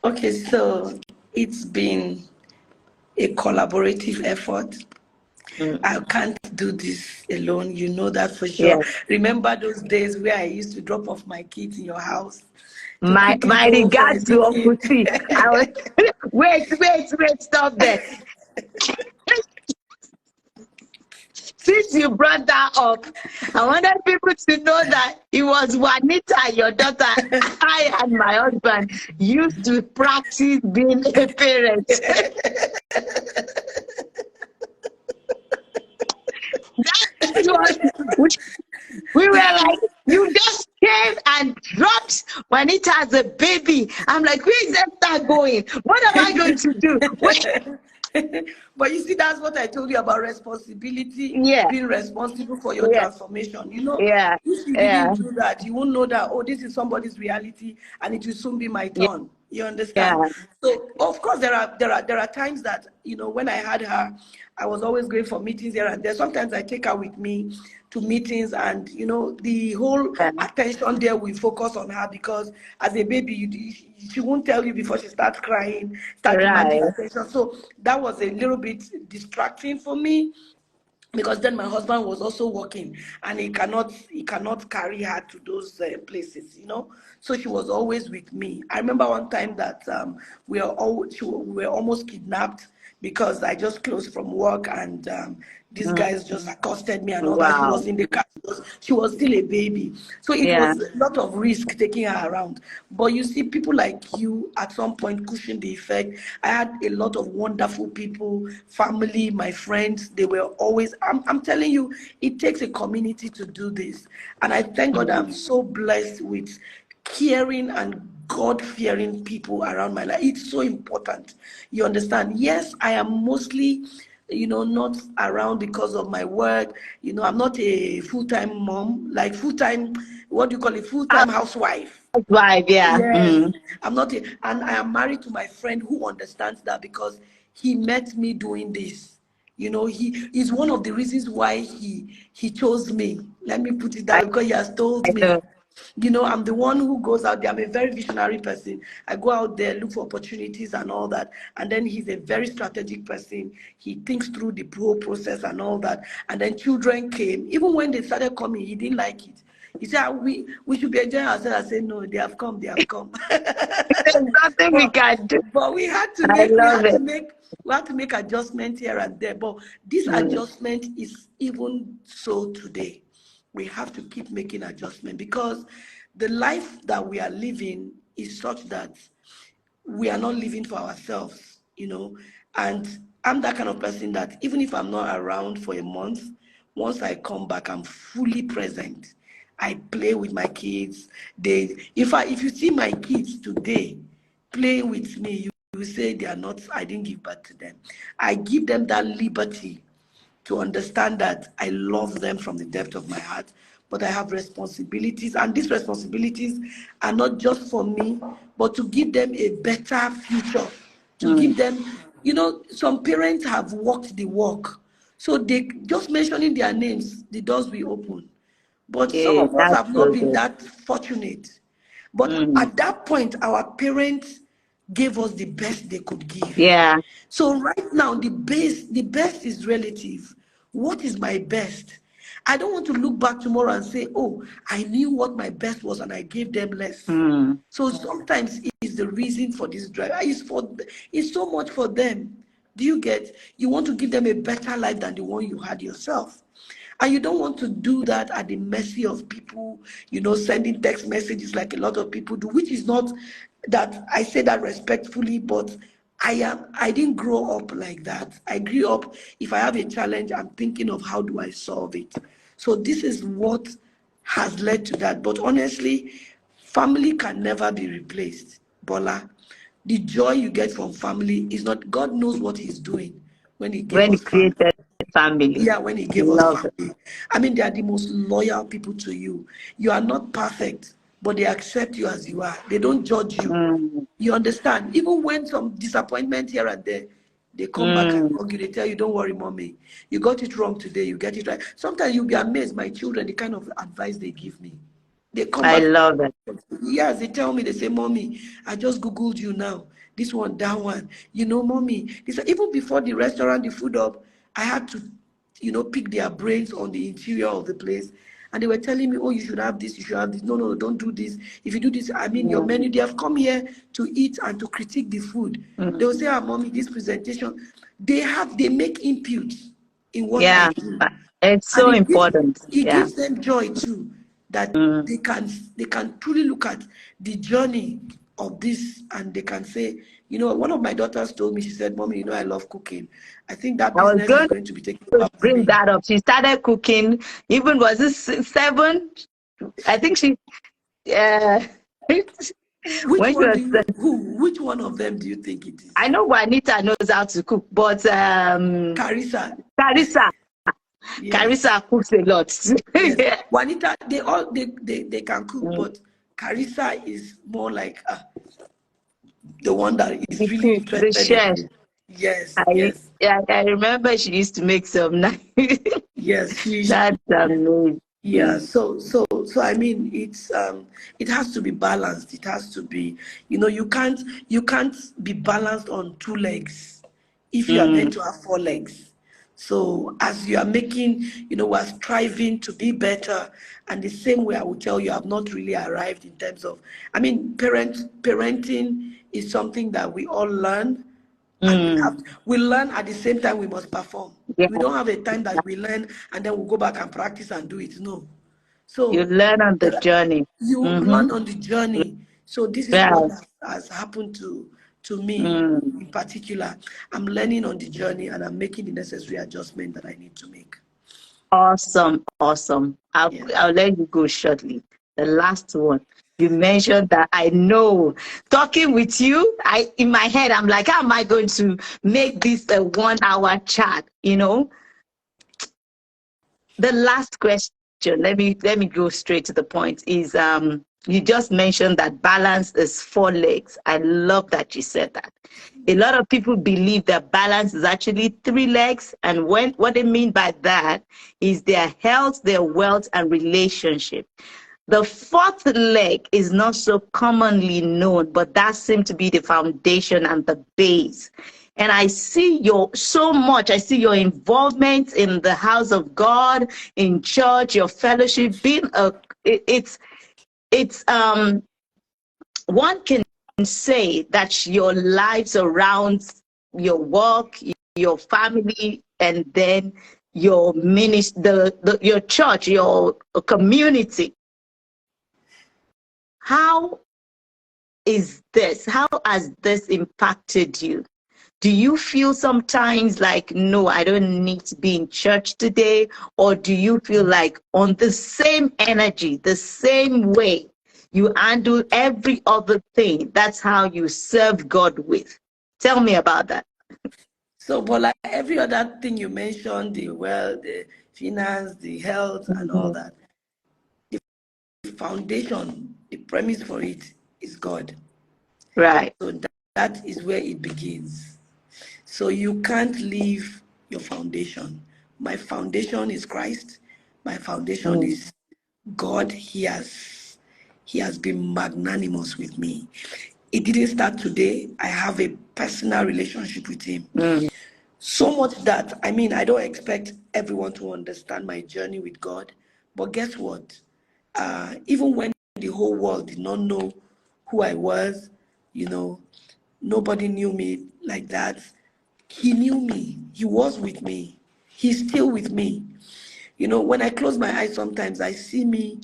Okay, so it's been a collaborative effort. I can't do this alone. You know that for sure. Yeah. Remember those days where I used to drop off my kids in your house to My quickly go for a regards to Uncle meeting? T. I was wait, stop there. Since you brought that up, I wanted people to know that it was Juanita, your daughter. I and my husband used to practice being a parent. That was, we were like, you just came and dropped Juanita as a baby. I'm like, where is Esther going? What am I going to do? But you see, that's what I told you about responsibility, Yeah, being responsible for your yeah, transformation. yeah, If you yeah, didn't do that, you won't know that, oh, this is somebody's reality and it will soon be my yeah, turn. You understand? yeah, So of course there are times that, when I had her, I was always going for meetings here and there. Sometimes I take her with me to meetings, and the whole yeah. attention there we focus on her, because as a baby she won't tell you before she starts crying, start demanding Right. attention. So that was a little bit distracting for me, because then my husband was also working, and he cannot carry her to those places. So she was always with me. I remember one time that we were almost kidnapped, because I just closed from work, and these Mm. guys just accosted me and all that. She Wow. was in the car. She was still a baby. So it Yeah. was a lot of risk taking her around. But you see, people like you at some point cushion the effect. I had a lot of wonderful people, family, my friends. They were always, I'm telling you, it takes a community to do this. And I thank God I'm so blessed with caring and God-fearing people around my life. It's so important. You understand? Yes, I am mostly, not around because of my work. I'm not a full-time mom, like full-time, what do you call it, full-time housewife. Housewife, yeah. Yes, Mm. I'm not, and I am married to my friend who understands that, because he met me doing this. He is one of the reasons why he chose me. Let me put it that I, way, because he has told I me. know. I'm the one who goes out there. I'm a very visionary person. I go out there, look for opportunities and all that. And then he's a very strategic person. He thinks through the whole process and all that. And then children came. Even when they started coming, he didn't like it. He said, we should be enjoying ourselves. I said, no, they have come, they have come. There's nothing we but can do. but we had to I make we love had to it. make we had to make adjustments here and there. But this Mm. adjustment is even so today. We have to keep making adjustment, because the life that we are living is such that we are not living for ourselves. And I'm that kind of person that even if I'm not around for a month, once I come back, I'm fully present. I play with my kids. If you see my kids today playing with me, you will say they are not, I didn't give birth to them. I give them that liberty to understand that I love them from the depth of my heart. but I have responsibilities, and these responsibilities are not just for me, but to give them a better future, to give them, some parents have walked the walk. So they just mentioning their names, the doors will open. But some Yeah, of us that's have not so been good. that fortunate. But at that point, our parents gave us the best they could give. Yeah. So right now, the best is relative. What is my best? I don't want to look back tomorrow and say, oh, I knew what my best was and I gave them less. So sometimes it is the reason for this drive. It's so much for them. Do you get? You want to give them a better life than the one you had yourself. And you don't want to do that at the mercy of people, sending text messages like a lot of people do, which is not that I say that respectfully, but I didn't grow up like that. I grew up, if I have a challenge, I'm thinking of how do I solve it. So this is what has led to that. But honestly, family can never be replaced, Bola. The joy you get from family is not, God knows what He's doing when He gave When he us family. created family. Yeah, when He gave us Love it. family. I mean, they are the most loyal people to you. You are not perfect, but they accept you as you are. They don't judge you. Mm, You understand? Even when some disappointment here and there, they come back and mm. hug you. They tell you, don't worry, mommy. You got it wrong today. You get it right. Sometimes you'll be amazed, my children, the kind of advice they give me. They come I back. love it. Yes, they tell me, they say, mommy, I just Googled you now. This one, that one. Mommy. Even before the restaurant, the food up, I had to, pick their brains on the interior of the place. And they were telling me, oh, you should have this, you should have this. No, no, don't do this. If you do this, I mean, your Mm, menu, they have come here to eat and to critique the food. They will mm. say, mommy, this presentation, they make inputs in what I Yeah. do. It's And so it gives important. it Yeah. gives them joy too, that Mm. they can truly look at the journey of this, and they can say, one of my daughters told me, she said, mommy, I love cooking. I think that I was business is going going to be taken to over from bring me. that up. She started cooking, even was it 7? I think she, uh, Which when she one was, do you who which one of them do you think it is? I know Juanita knows how to cook, but Carissa. Carissa, Yes. Carissa cooks a lot. Yes. Yeah. Juanita, they can cook, Mm. but Carissa is more like the one that is The really cook, the interested in chef. food. Yes, yes. Yeah, I remember she used to make some nice. Yes, That's yeah. amazing. So I mean, it has to be balanced. It has to be, you can't be balanced on two legs if you are meant Mm, to have four legs. So as you are making, we're striving to be better, and the same way I would tell you, I've not really arrived in terms of, I mean, parenting is something that we all learn, and mm. we learn at the same time we must perform. Yeah, We don't have a time that we learn and then we'll go back and practice and do it. No. you So learn on the there, journey. you Mm-hmm. learn on the journey. So this is what Yeah. has happened to me Mm. in particular. I'm learning on the journey and I'm making the necessary adjustment that I need to make. Awesome, awesome. Yeah. I'll let you go shortly. The last one. You mentioned that I know. Talking with you, in my head, I'm like, how am I going to make this a 1 hour chat? The last question, let me go straight to the point, is you just mentioned that balance is 4 legs. I love that you said that. A lot of people believe that balance is actually 3 legs, and what they mean by that is their health, their wealth, and relationship. The fourth leg is not so commonly known, but that seems to be the foundation and the base. And I see I see your involvement in the house of God, in church, your fellowship, it's one can say that your life surrounds your work, your family, and then your ministry, your church, your community. How how has this impacted you? Do you feel sometimes like, no, I don't need to be in church today? Or do you feel like on the same energy, the same way you handle every other thing, that's how you serve God with? Tell me about that. So, but like every other thing you mentioned, the wealth, the finance, the health, and all Mhm. that, foundation, the premise for it is God. Right. So that is where it begins. So you can't leave your foundation. My foundation is Christ. My foundation Mm, is God. He has been magnanimous with me. It didn't start today. I have a personal relationship with him. mm. So much that, I mean, I don't expect everyone to understand my journey with God. But guess what? Even when the whole world did not know who I was, you know, nobody knew me like that. He knew me. He was with me. He's still with me. When I close my eyes, sometimes I see me,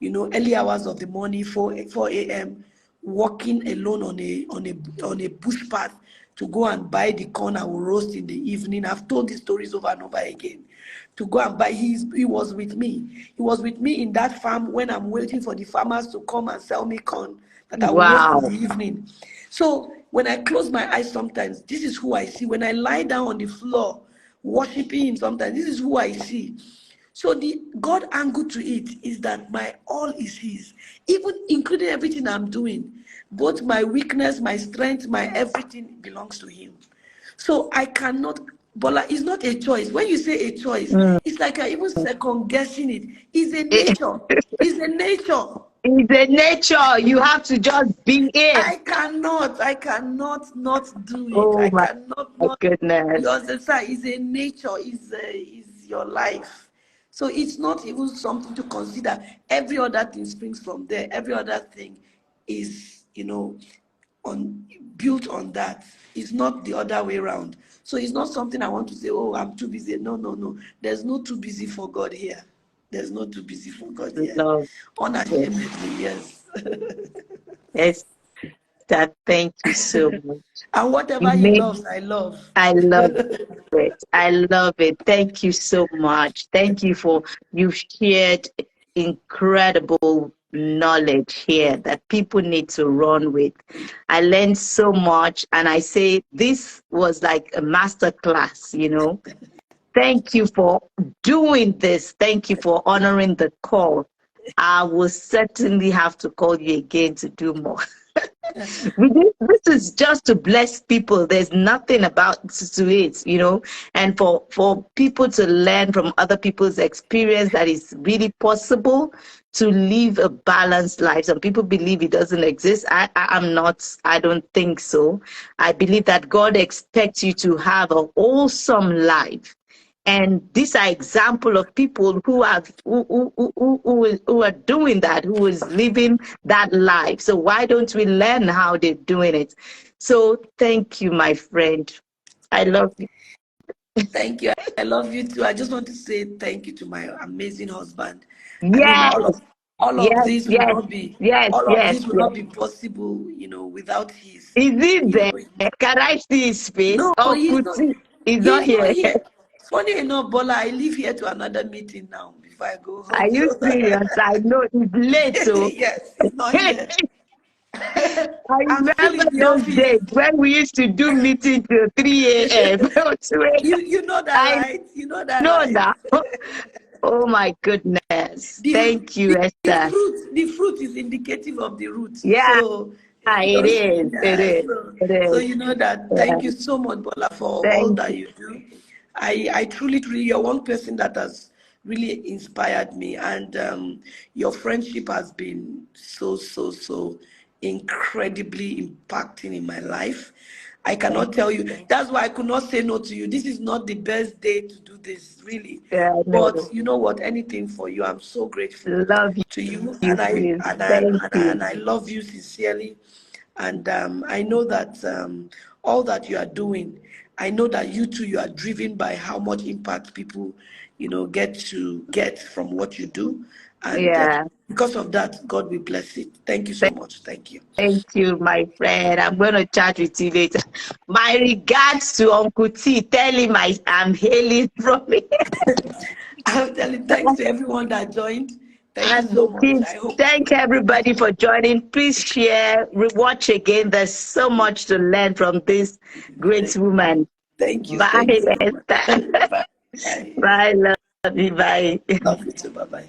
early hours of the morning, 4 a.m., walking alone on a bush path to go and buy the corn I will roast in the evening. I've told these stories over and over again. To go and buy, he was with me. He was with me in that farm when I'm waiting for the farmers to come and sell me corn that I will roast in the Wow. evening. So when I close my eyes, sometimes this is who I see. When I lie down on the floor worshiping him, sometimes this is who I see. So the God angle to it is that my all is his, even including everything I'm doing. Both my weakness, my strength, my everything belongs to him. So I cannot, Bola, it's not a choice. When you say a choice, Mm. it's like I even second guessing it. It's a It- nature. It's a nature. it's a nature. You have to just be in. I cannot not do it. Oh I my cannot not. You goodness. understand? It's a nature. Is your life. So it's not even something to consider. Every other thing springs from there. Every other thing is, on built on that. It's not the other way around. So it's not something I want to say, oh, I'm too busy. No, no, no. There's no too busy for God here. There's no too busy for God here. Love it. Unashamedly, yes. Esther, thank you so much. And You whatever he made, loves, I love. I love it. I love it. Thank you so much. Thank you for you've shared incredible knowledge here that people need to run with. I learned so much, and I say this was like a master class. Thank you for doing this. Thank you for honoring the call. I will certainly have to call you again to do more. This is just to bless people. There's nothing about to it. And for people to learn from other people's experience that it's really possible to live a balanced life. Some people believe it doesn't exist. I'm not. I don't think so. I believe that God expects you to have a wholesome life. And these are example of people who are doing that, who is living that life. So why don't we learn how they're doing it? So thank you, my friend. I love you. Thank you. I love you too. I just want to say thank you to my amazing husband. I mean, Yes, all of yes, this would yes, not be yes, all of yes, this would yes. not be possible, without his, Is he you there? know. Can I see his face? No, Oh, he's not. Kuti is not He's not here. here. Funny enough, Bola, I leave here to another meeting now before I go Are home. you So serious? I know it's late, so. yes, he's not here. I I'm still remember in the those office. days when we used to do meeting till 3 a.m. You know that, I right? You know that, know right? now. Oh my goodness. The, Thank you, the, Esther. the fruit is indicative of the root. Yeah, So it don't, is. It yeah, is. It so is. you know that. Yeah, Thank you so much, Bola, for all thank that you. you do. I truly, truly, you're one person that has really inspired me, and your friendship has been so, so, so incredibly impacting in my life. I Thank cannot tell you. That's why I could not say no to you. This is not the best day to do this, really. you. Yeah, I But know. you know what? Anything for you. I'm so grateful Love to you, you, sis. Thank you. and I love you sincerely. And I know that all that you are doing, I know that you too, you are driven by how much impact people, get to get from what you do. And Yeah. because of that, God will bless it. Thank you so much. Thank you. Thank you, my friend. I'm going to chat with you later. My regards to Uncle T. Tell him I'm hailing from it. I'm telling thanks to everyone that joined. Thank you And so the much. I kids, hope. thank everybody for joining. Please share, rewatch again. There's so much to learn from this great woman. Thank you. Bye, Thank you so much. Esther. Bye. Bye. Bye, love you. Bye. Love you too. Bye bye.